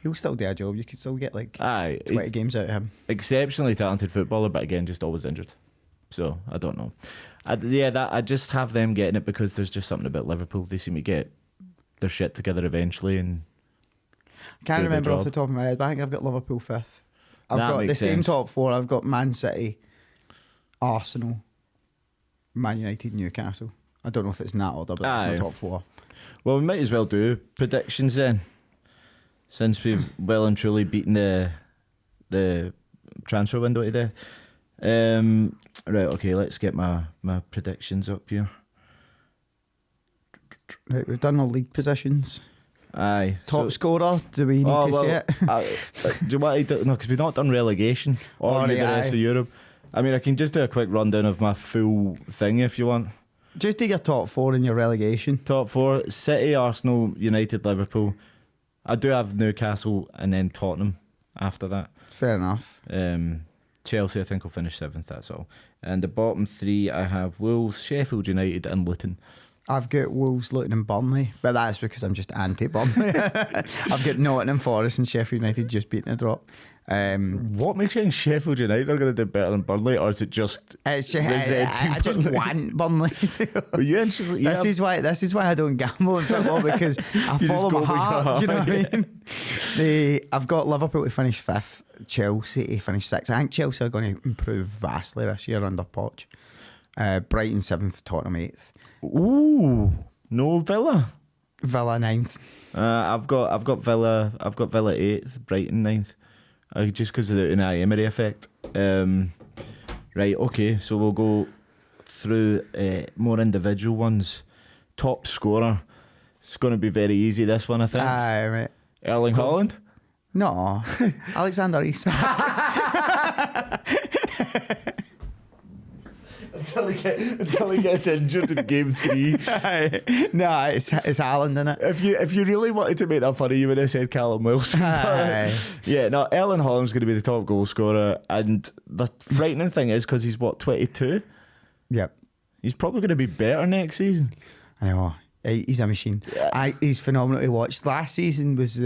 He'll still do a job. You could still get like 20 games out of him. Exceptionally talented footballer, but again, just always injured. So I don't know. I just have them getting it because there's just something about Liverpool. They seem to get their shit together eventually, and I can't remember off the top of my head, but I think I've got Liverpool 5th. I've got the same top 4. I've got Man City, Arsenal, Man United, Newcastle. I don't know if it's in that order, but that's my top 4. Well, we might as well do predictions then, since we've well and truly beaten the transfer window to death. Right, okay, let's get my predictions up here. Right, we've done all league positions. Aye. Top scorer, do we need to say it? Do you want to do? No, because we've not done relegation or the rest of Europe. I mean, I can just do a quick rundown of my full thing if you want. Just do your top 4 in your relegation. Top 4, City, Arsenal, United, Liverpool. I do have Newcastle and then Tottenham after that. Fair enough. Chelsea, I think, will finish 7th, that's all. And the bottom 3, I have Wolves, Sheffield United and Luton. I've got Wolves, Luton and Burnley, but that's because I'm just anti-Burnley. I've got Nottingham Forest and Sheffield United just beating the drop. What makes you think Sheffield United are going to do better than Burnley, or is it just... It's just I just want Burnley. Are you interested? This is why I don't gamble in football, because I follow my heart. Do you know what I mean? I've got Liverpool to finish 5th, Chelsea to finish 6th. I think Chelsea are going to improve vastly this year under Poch. Brighton 7th, Tottenham 8th. Ooh, no Villa. Villa 9th. I've got Villa 8th, Brighton 9th. Just because of the Unai Emery effect. Right, okay, so we'll go through more individual ones. Top scorer. It's going to be very easy, this one, I think. Aye, mate. Erling Haaland? No. Alexander Isak. Until he gets injured in game 3. No, it's Haaland, innit? If you really wanted to make that funny, you would have said Callum Wilson. Yeah, no, Erling Haaland's going to be the top goal scorer, and the frightening thing is because he's 22. Yep. He's probably going to be better next season. I know. He's a machine. Yeah. He's phenomenal to watch. Last season was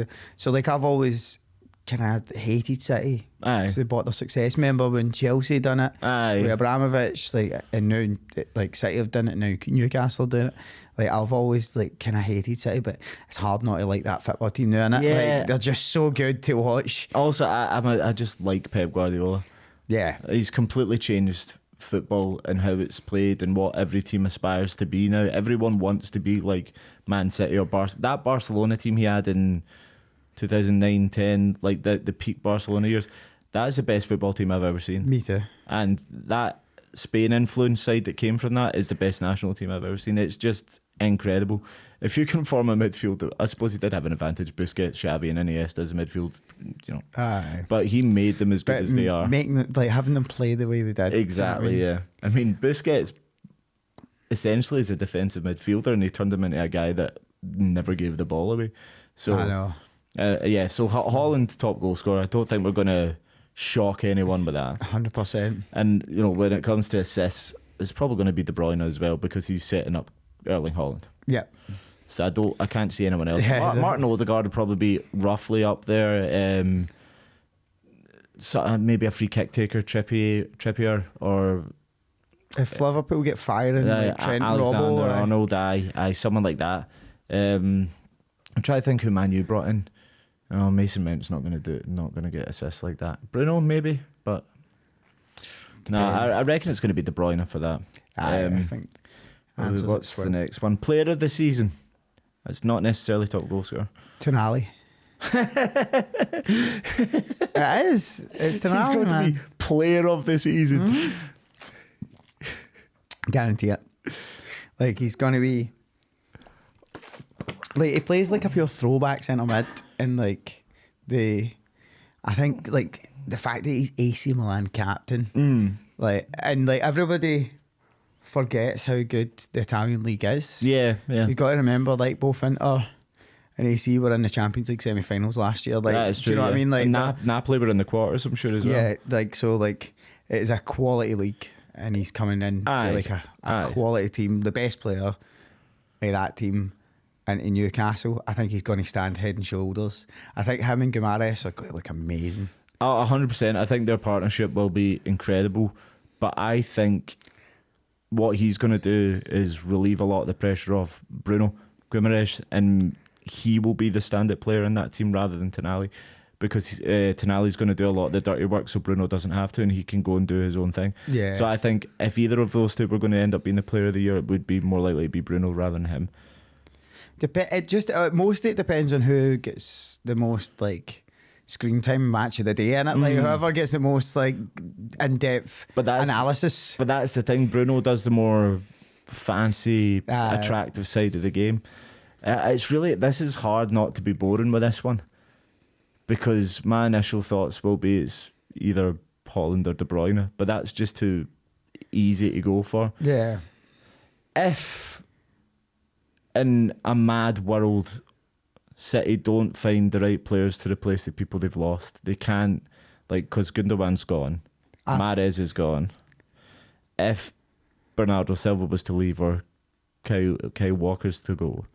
I've always kind of hated City. Aye. Because they bought their success. Remember when Chelsea done it? Aye. With Abramovich, and now City have done it. Now Newcastle doing it. I've always kind of hated City, but it's hard not to like that football team now, innit? Yeah. They're just so good to watch. Also, I just like Pep Guardiola. Yeah. He's completely changed football and how it's played and what every team aspires to be now. Everyone wants to be like Man City or that Barcelona team he had in 2009-10, like the peak Barcelona years. That is the best football team I've ever seen. Me too. And that Spain influence side that came from that is the best national team I've ever seen. It's just incredible. If you can form a midfield, I suppose he did have an advantage. Busquets, Xavi, and Iniesta as a midfield, Aye. But he made them as good as they are. Making having them play the way they did. Exactly. Yeah. I mean, Busquets essentially is a defensive midfielder, and they turned him into a guy that never gave the ball away. So I know. Yeah. So Haaland, top goal scorer. I don't think we're going to shock anyone with that. 100%. And when it comes to assists, it's probably going to be De Bruyne as well, because he's setting up Erling Haaland. Yeah. So I can't see anyone else. Yeah, Martin Odegaard would probably be roughly up there. So maybe a free kick taker, Trippier, or if Liverpool get firing, Trent, Alexander Robbo, Arnold, aye, someone like that. I'm trying to think who Man U brought in. Oh, Mason Mount's not going to get assists like that. Bruno maybe, but no, I reckon it's going to be De Bruyne for that. I think. What's the next one? Player of the season. It's not necessarily top goal scorer. Tonali. It is. It's Tonali, He's going man. to be player of the season. Mm-hmm. Guarantee it. He's going to be. He plays like a pure throwback centre mid, and I think the fact that he's AC Milan captain, and everybody forgets how good the Italian league is. Yeah. You've got to remember, both Inter and AC were in the Champions League semi-finals last year. That is true. Do you know what I mean? Napoli were in the quarters, I'm sure as well. Yeah, it is a quality league, and he's coming in for a quality team, the best player of that team. And in Newcastle, I think he's going to stand head and shoulders. I think him and Guimaraes are going to look amazing. 100%. I think their partnership will be incredible. But I think what he's going to do is relieve a lot of the pressure off Bruno Guimaraes, and he will be the stand-up player in that team rather than Tonali, because Tonali's going to do a lot of the dirty work, so Bruno doesn't have to, and he can go and do his own thing. Yeah. So I think if either of those two were going to end up being the player of the year, it would be more likely to be Bruno rather than him. It just mostly it depends on who gets the most screen time match of the day in it. Like whoever gets the most like in-depth analysis. But that's the thing. Bruno does the more fancy, attractive side of the game. This is hard not to be boring with this one, because my initial thoughts will be it's either Haaland or De Bruyne, but that's just too easy to go for. Yeah. If in a mad world City don't find the right players to replace the people they've lost, they can't, like, because Gundogan's gone, Mahrez is gone. If Bernardo Silva was to leave or Kyle Walker's to go,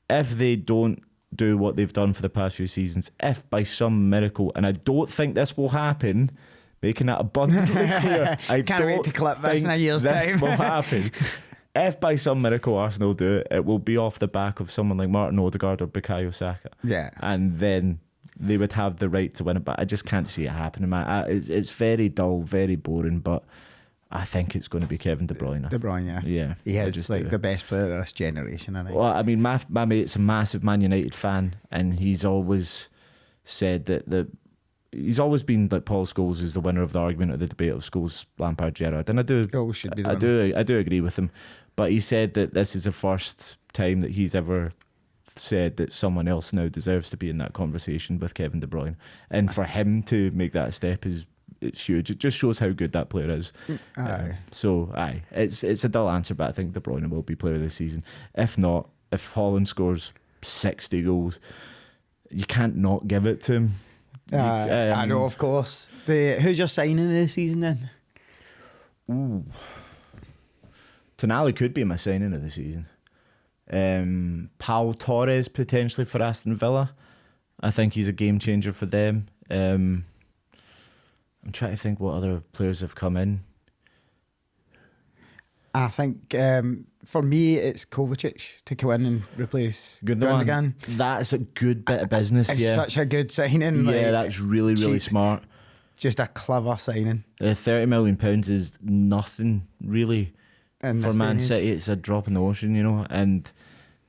if they don't do what they've done for the past few seasons, if by some miracle, and I don't think this will happen, making that abundantly clear, I can't wait to clip this in a year's time. This will happen. If by some miracle Arsenal do it, it will be off the back of someone like Martin Odegaard or Bukayo Saka. Yeah. And then they would have the right to win it, but I just can't see it happening, man. It's very dull, very boring, but I think it's going to be Kevin De Bruyne. De Bruyne, yeah. Yeah. He is like the best player of this generation, I think. Well, I mean, my mate's a massive Man United fan, and he's always said that he's always been like Paul Scholes is the winner of the argument of the debate of Scholes, Lampard, Gerrard, and I do agree with him. But he said that this is the first time that he's ever said that someone else now deserves to be in that conversation with Kevin De Bruyne, and for him to make that step it's huge. It just shows how good that player is. It's a dull answer, but I think De Bruyne will be player of the season. If not, if Haaland scores 60 goals, you can't not give it to him. I know, of course. Who's your signing of the season then? Ooh. Tonali could be my signing of the season. Pau Torres potentially for Aston Villa. I think he's a game changer for them. I'm trying to think what other players have come in. I think for me it's Kovacic to go in and replace Gundogan. That's a good bit of business. It's such a good signing. Yeah, that's really, really smart. Just a clever signing. £30 million is nothing really for Man City. It's a drop in the ocean, you know, and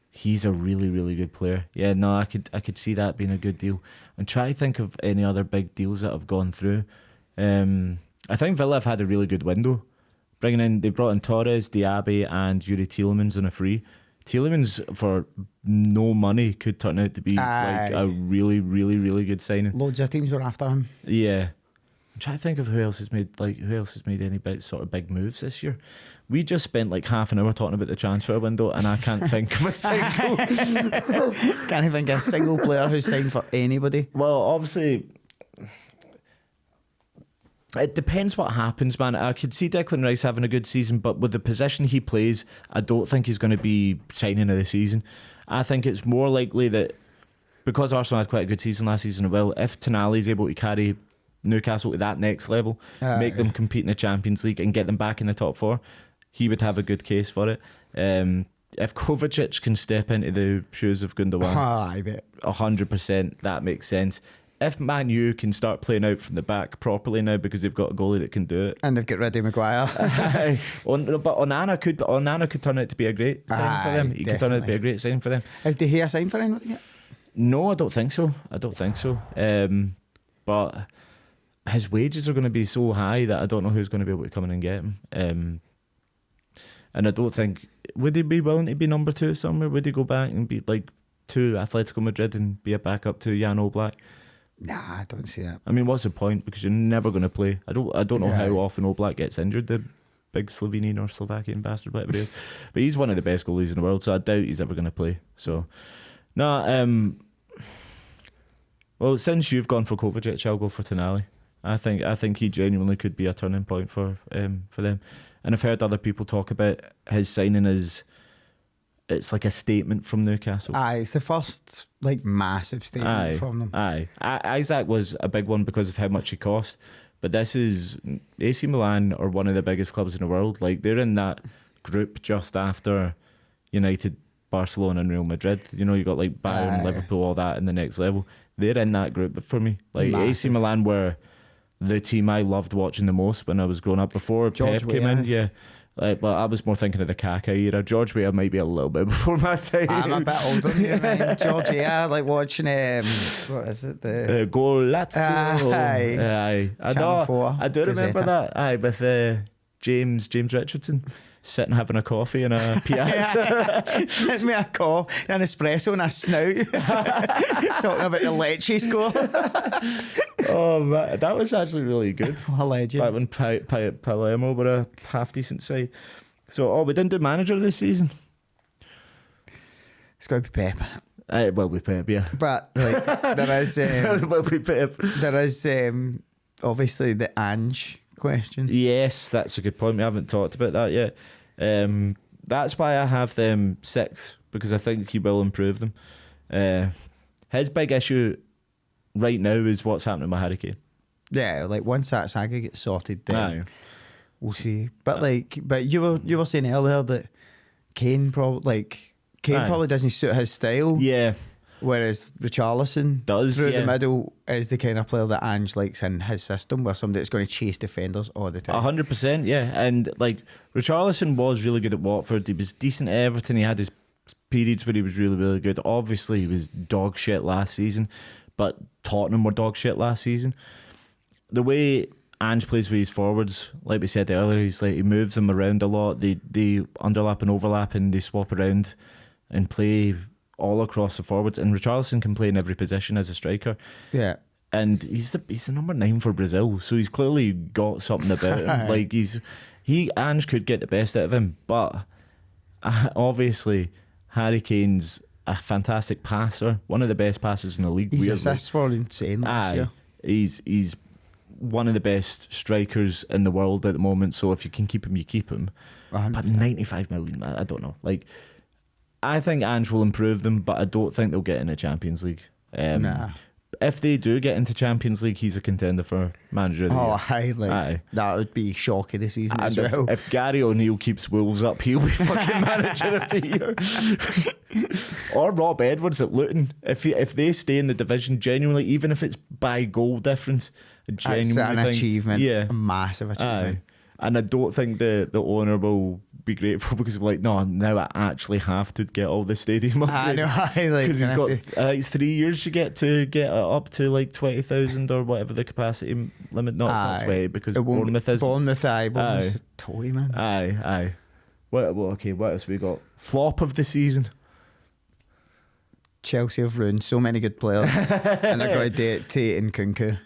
he's a really, really good player. Yeah, no, I could see that being a good deal. And try to think of any other big deals that have gone through. I think Villa have had a really good window. They brought in Torres, Diaby and Yuri Tielemans on a free. Tielemans for no money could turn out to be like a really, really, really good signing. Loads of teams were after him. Yeah. I'm trying to think of who else has made any sort of big moves this year. We just spent like half an hour talking about the transfer window, and I can't think of a single. Can't think of a single player who's signed for anybody. Well, obviously, it depends what happens, man. I could see Declan Rice having a good season, but with the position he plays, I don't think he's going to be signing of the season. I think it's more likely that because Arsenal had quite a good season last season as well, if Tonali is able to carry Newcastle to that next level, make them compete in the Champions League and get them back in the top four, he would have a good case for it. If Kovacic can step into the shoes of Gundogan, I bet 100%, that makes sense. If Man U can start playing out from the back properly now because they've got a goalie that can do it, and they've got ready Maguire, but Onana could turn out to be a great sign for them. He could turn out to be a great sign for them. Is De Gea signed for anybody yet? No, I don't think so. But his wages are going to be so high that I don't know who's going to be able to come in and get him. And I don't think, would he be willing to be number 2 somewhere? Would he go back and be like to Atletico Madrid and be a backup to Jan Oblak? Nah, I don't see that. I mean, what's the point? Because you're never going to play. I don't know how often Oblak gets injured, the big Slovenian or Slovakian bastard, whatever he is. But he's one of the best goalies in the world, so I doubt he's ever going to play. So, no. Well, since you've gone for Kovacic, I'll go for Tonali. I think he genuinely could be a turning point for them. And I've heard other people talk about his signing as it's like a statement from Newcastle. It's the first like massive statement from them. Isaac was a big one because of how much he cost, but this is AC Milan are one of the biggest clubs in the world. Like they're in that group just after United, Barcelona, and Real Madrid. You know, you got like Bayern, Liverpool, all that in the next level. They're in that group for me. Like massive. AC Milan were the team I loved watching the most when I was growing up. Before Pep came in, But I was more thinking of the Kaka era. George Weah might be a little bit before my time. I'm a bit older than you, man. George, yeah, like watching what is it? The Golazzo. Aye. I Channel know. 4, I do remember Gazzetta. that. Aye, with James Richardson sitting having a coffee in a piazza. Sent me a call, an espresso and a snout. Talking about the Lecce score. Oh, man, that was actually really good. What a legend. Back when Palermo were a half decent side. So, we didn't do manager this season. It's got to be Pep. It will be Pep, yeah. But like, there is It will be Pep. there is obviously the Ange question. Yes, that's a good point. We haven't talked about that yet. That's why I have them 6, because I think he will improve them. His big issue right now is what's happening with Harry Kane. Yeah, like once that saga gets sorted, then Aye. we'll see. But you were saying earlier that Kane probably Aye. doesn't suit his style. Yeah, Whereas Richarlison Does, through yeah. the middle is the kind of player that Ange likes in his system, where somebody that's going to chase defenders all the time. 100%, yeah. And like Richarlison was really good at Watford. He was decent at Everton. He had his periods where he was really, really good. Obviously, he was dog shit last season, but Tottenham were dog shit last season. The way Ange plays with his forwards, like we said earlier, he's like he moves them around a lot. They underlap and overlap, and they swap around and play all across the forwards. And Richarlison can play in every position as a striker. Yeah. And he's the number 9 for Brazil, so he's clearly got something about him. Like Ange could get the best out of him, but obviously Harry Kane's a fantastic passer, one of the best passers in the league. His weirdly. assists were insane last year. He's one of the best strikers in the world at the moment. So if you can keep him, you keep him. 100%. But 95 million, I don't know. Like, I think Ange will improve them, but I don't think they'll get in the Champions League. Nah. If they do get into Champions League, he's a contender for manager of the year. Aye. That would be shocking this season as And well. if Gary O'Neill keeps Wolves up, he'll be fucking manager of the year. Or Rob Edwards at Luton. If they stay in the division, genuinely, even if it's by goal difference, I genuinely It's an think, achievement. Yeah. A massive achievement. Aye. And I don't think the owner will be grateful because of like, no, now I actually have to get all the stadium up. I know. Because he's got it's 3 years to get it up to like 20,000 or whatever the capacity limit. No, it's not 20 because Bournemouth is. Bournemouth's a toy, man. Aye. What else we got? Flop of the season. Chelsea have ruined so many good players, and they're going to do it Tate and Kunku.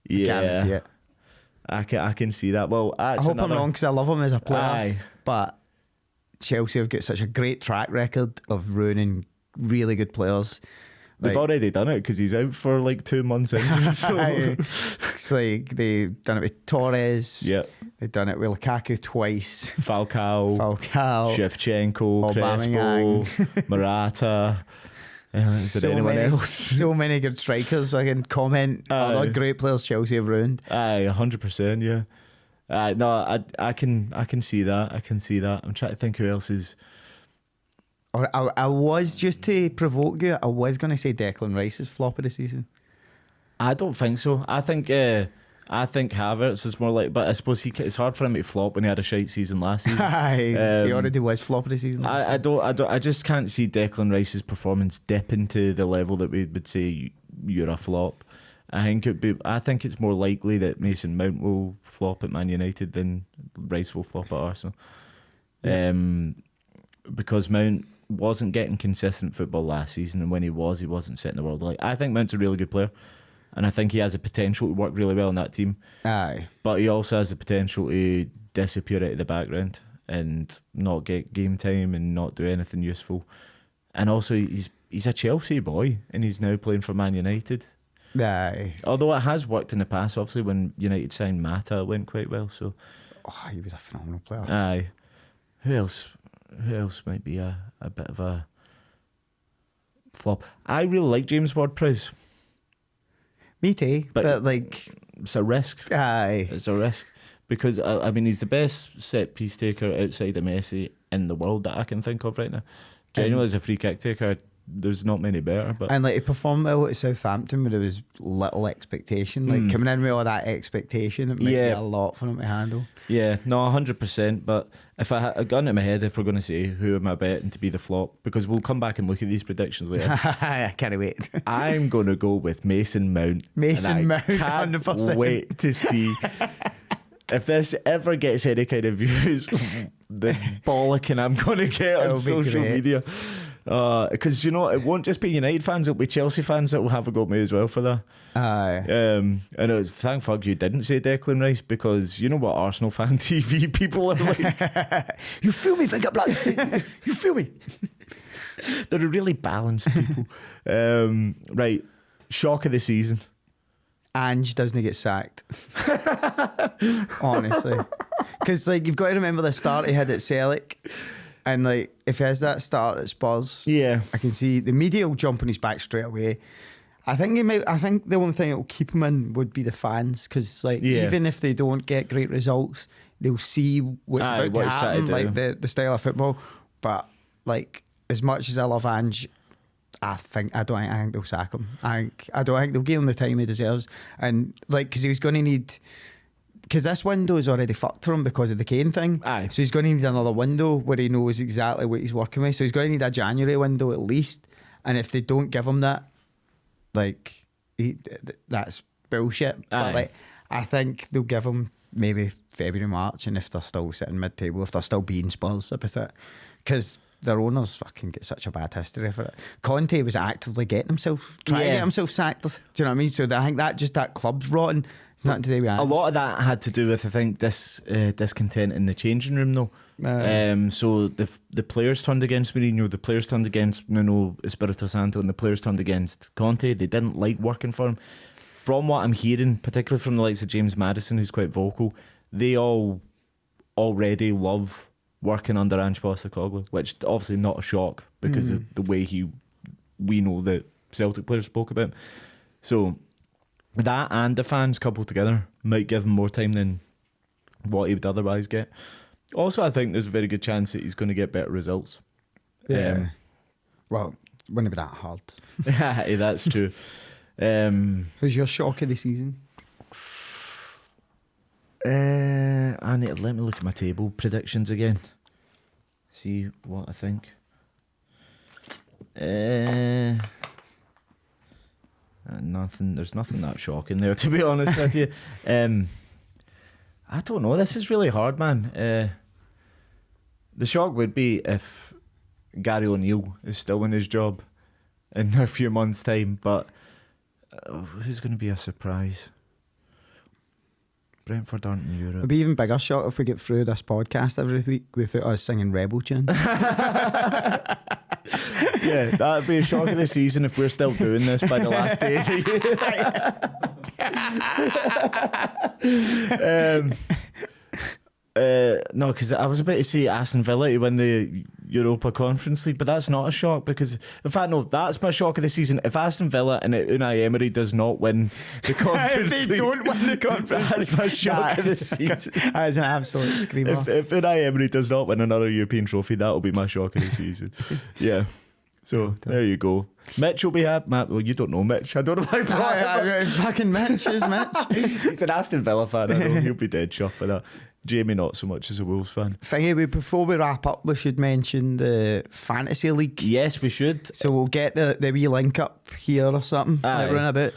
Guarantee Yeah, it. I can see that. Well, I hope I'm wrong because I love him as a player. Aye. But Chelsea have got such a great track record of ruining really good players. They've already done it because he's out for like 2 months injured. So. It's like they've done it with Torres. Yeah. They've done it with Lukaku twice. Falcao, Shevchenko, Aubameyang. Crespo, Morata. Is there anyone else? So many good strikers. I can comment on other great players Chelsea have ruined. Aye, 100%. Yeah. No, I can see that. I can see that. I'm trying to think who else is. Or I was, just to provoke you, I was going to say Declan Rice is flop of the season. I don't think so. I think Havertz is more like, but I suppose it's hard for him to flop when he had a shite season last season. He already was flop of the season. I just can't see Declan Rice's performance dipping to the level that we would say you're a flop. I think it's more likely that Mason Mount will flop at Man United than Rice will flop at Arsenal. Yeah. Because Mount wasn't getting consistent football last season, and when he wasn't setting the world alight. I think Mount's a really good player, and I think he has the potential to work really well in that team. Aye. But he also has the potential to disappear out of the background and not get game time and not do anything useful. And also he's a Chelsea boy and he's now playing for Man United. Aye. Although it has worked in the past, obviously when United signed Mata, it went quite well. So he was a phenomenal player. Aye. Who else might be a bit of a flop? I really like James Ward-Prowse. Me too, but like it's a risk. Aye, it's a risk because I mean he's the best set piece taker outside of Messi in the world that I can think of right now. Genuinely, as a free kick taker, there's not many better. But And like he performed well at Southampton where there was little expectation. Like coming in with all that expectation, it might be a lot for him to handle. yeah, no, 100%. But if I had a gun in my head, if we're going to say who am I betting to be the flop, because we'll come back and look at these predictions later. I can't wait. I'm going to go with Mason Mount. Mason Mount, Can't 100%. wait to see if this ever gets any kind of views. The bollocking I'm going to get on It'll be social great. media. Because you know it won't just be United fans, it'll be Chelsea fans that will have a go at me as well for that. And it was thank fuck you didn't say Declan Rice, because you know what Arsenal fan TV people are like. You feel me, finger blood? You feel me? They're really balanced people. Right, shock of the season. Ange doesn't get sacked. Honestly. Because like you've got to remember the start he had at Celtic. And like if he has that start at Spurs, Yeah. I can see the media will jump on his back straight away. I think the only thing that will keep him in would be the fans, because like even if they don't get great results, they'll see what's about to happen, like the style of football. But like as much as I love Ange, I think they'll sack him. I don't think they'll give him the time he deserves. And like because he's going to need. Because this window is already fucked for him because of the Kane thing. Aye. So he's going to need another window where he knows exactly what he's working with. So he's going to need a January window at least. And if they don't give him that, like, that's bullshit. Aye. But like, I think they'll give him maybe February, March, and if they're still sitting mid-table, if they're still being Spurs about it. Because their owners fucking get such a bad history for it. Conte was actively getting himself, trying to get himself sacked. Do you know what I mean? So I think that club's rotten. It's nothing to do with Ange. A lot of that had to do with, I think, discontent in the changing room, though. So the players turned against Mourinho, the players turned against Nuno Espirito Santo, and the players turned against Conte. They didn't like working for him. From what I'm hearing, particularly from the likes of James Maddison, who's quite vocal, they all already love working under Ange Postecoglou, which obviously not a shock because of the way we know that Celtic players spoke about him. So that and the fans coupled together might give him more time than what he would otherwise get. Also, I think there's a very good chance that he's going to get better results. Yeah. Well, it wouldn't be that hard. Yeah, that's true. Who's your shock of the season? I need to let me look at my table predictions again. See what I think. Nothing. There's nothing that shocking there, to be honest with you. I don't know. This is really hard, man. The shock would be if Gary O'Neill is still in his job in a few months' time. But who's going to be a surprise? Brentford aren't in Europe. It'd be even bigger shock if we get through this podcast every week without us singing Rebel Tune. Yeah, that'd be a shock of the season if we're still doing this by the last day of the year. No, because I was about to say Aston Villa to win the Europa Conference League, but that's not a shock because, in fact, no, that's my shock of the season. If Aston Villa and Unai Emery does not win the Conference If League, they don't win the Conference League, that's my shock of the season. That is an absolute screamer. If Unai Emery does not win another European trophy, that'll be my shock of the season. Yeah. So there you go. Mitch will be happy. Well, you don't know Mitch. I don't know if I fucking Mitch is Mitch. He's an Aston Villa fan. I know he'll be dead chuffed for that. Jamie not so much as a Wolves fan. Thingy, before we wrap up, we should mention the Fantasy League. Yes, we should. So we'll get the wee link up here or something. Aye. Like, run about.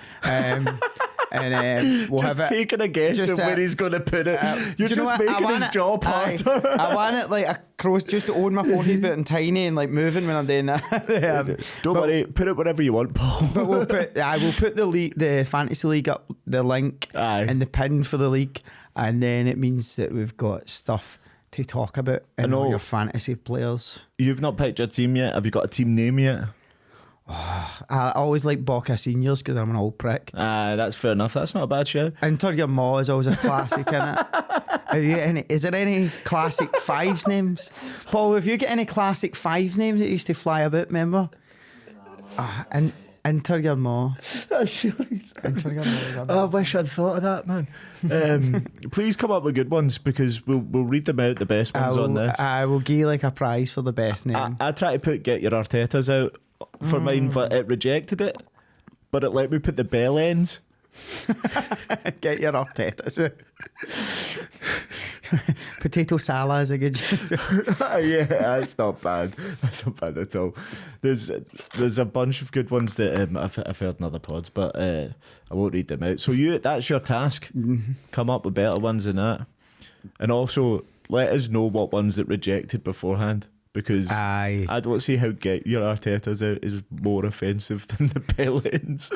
And we'll just have it. taking a guess of where he's going to put it. You're do you know just what? making his job harder. I want it like across, just to own my forehead bit and tiny and like moving when I'm doing that. Don't worry, put it wherever you want, Paul. But we'll put the league, the Fantasy League up, the link and the pin for the league, and then it means that we've got stuff to talk about and all your fantasy players. You've not picked your team yet. Have you got a team name yet? I always like Boca Seniors because I'm an old prick. That's fair enough. That's not a bad show. Enter Your Ma is always a classic, innit? Is there any classic fives names? Paul, have you got any classic fives names that used to fly about, remember? And Enter Your Ma. That's really... Enter Your Ma. I wish I'd thought of that, man. Please come up with good ones because we'll read them out, the best ones on this. I will give you like a prize for the best name. I try to get your Artetas out for mine, but it rejected it. But it let me put the bell ends. Get your Arteta. Potato salad is a good choice. Yeah, that's not bad. That's not bad at all. There's a bunch of good ones that I've heard in other pods, but I won't read them out. So that's your task. Come up with better ones than that, and also let us know what ones that rejected beforehand. Because Aye. I don't see how get your Arteta's out is more offensive than the Bellends.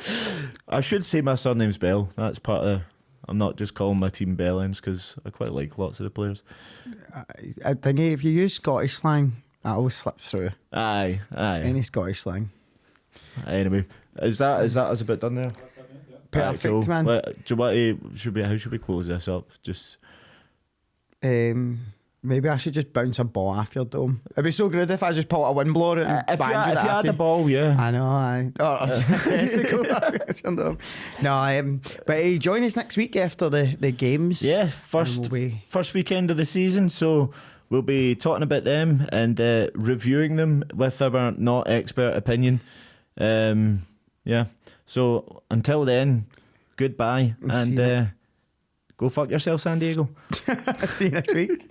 I should say my surname's Bell. That's part of. I'm not just calling my team Bellends because I quite like lots of the players. I think if you use Scottish slang, that always slips through. Aye. Any Scottish slang. Anyway, is that us a bit done there? Perfect, cool. man. Do you want to? How should we close this up? Just. Maybe I should just bounce a ball off your dome. It'd be so good if I just pulled a windblower and If you had the ball, yeah. I know, testicle. No, but join us next week after the games. Yeah, first weekend of the season, so we'll be talking about them and reviewing them with our not expert opinion. Yeah, so until then, goodbye and go fuck yourself, San Diego. See you next week.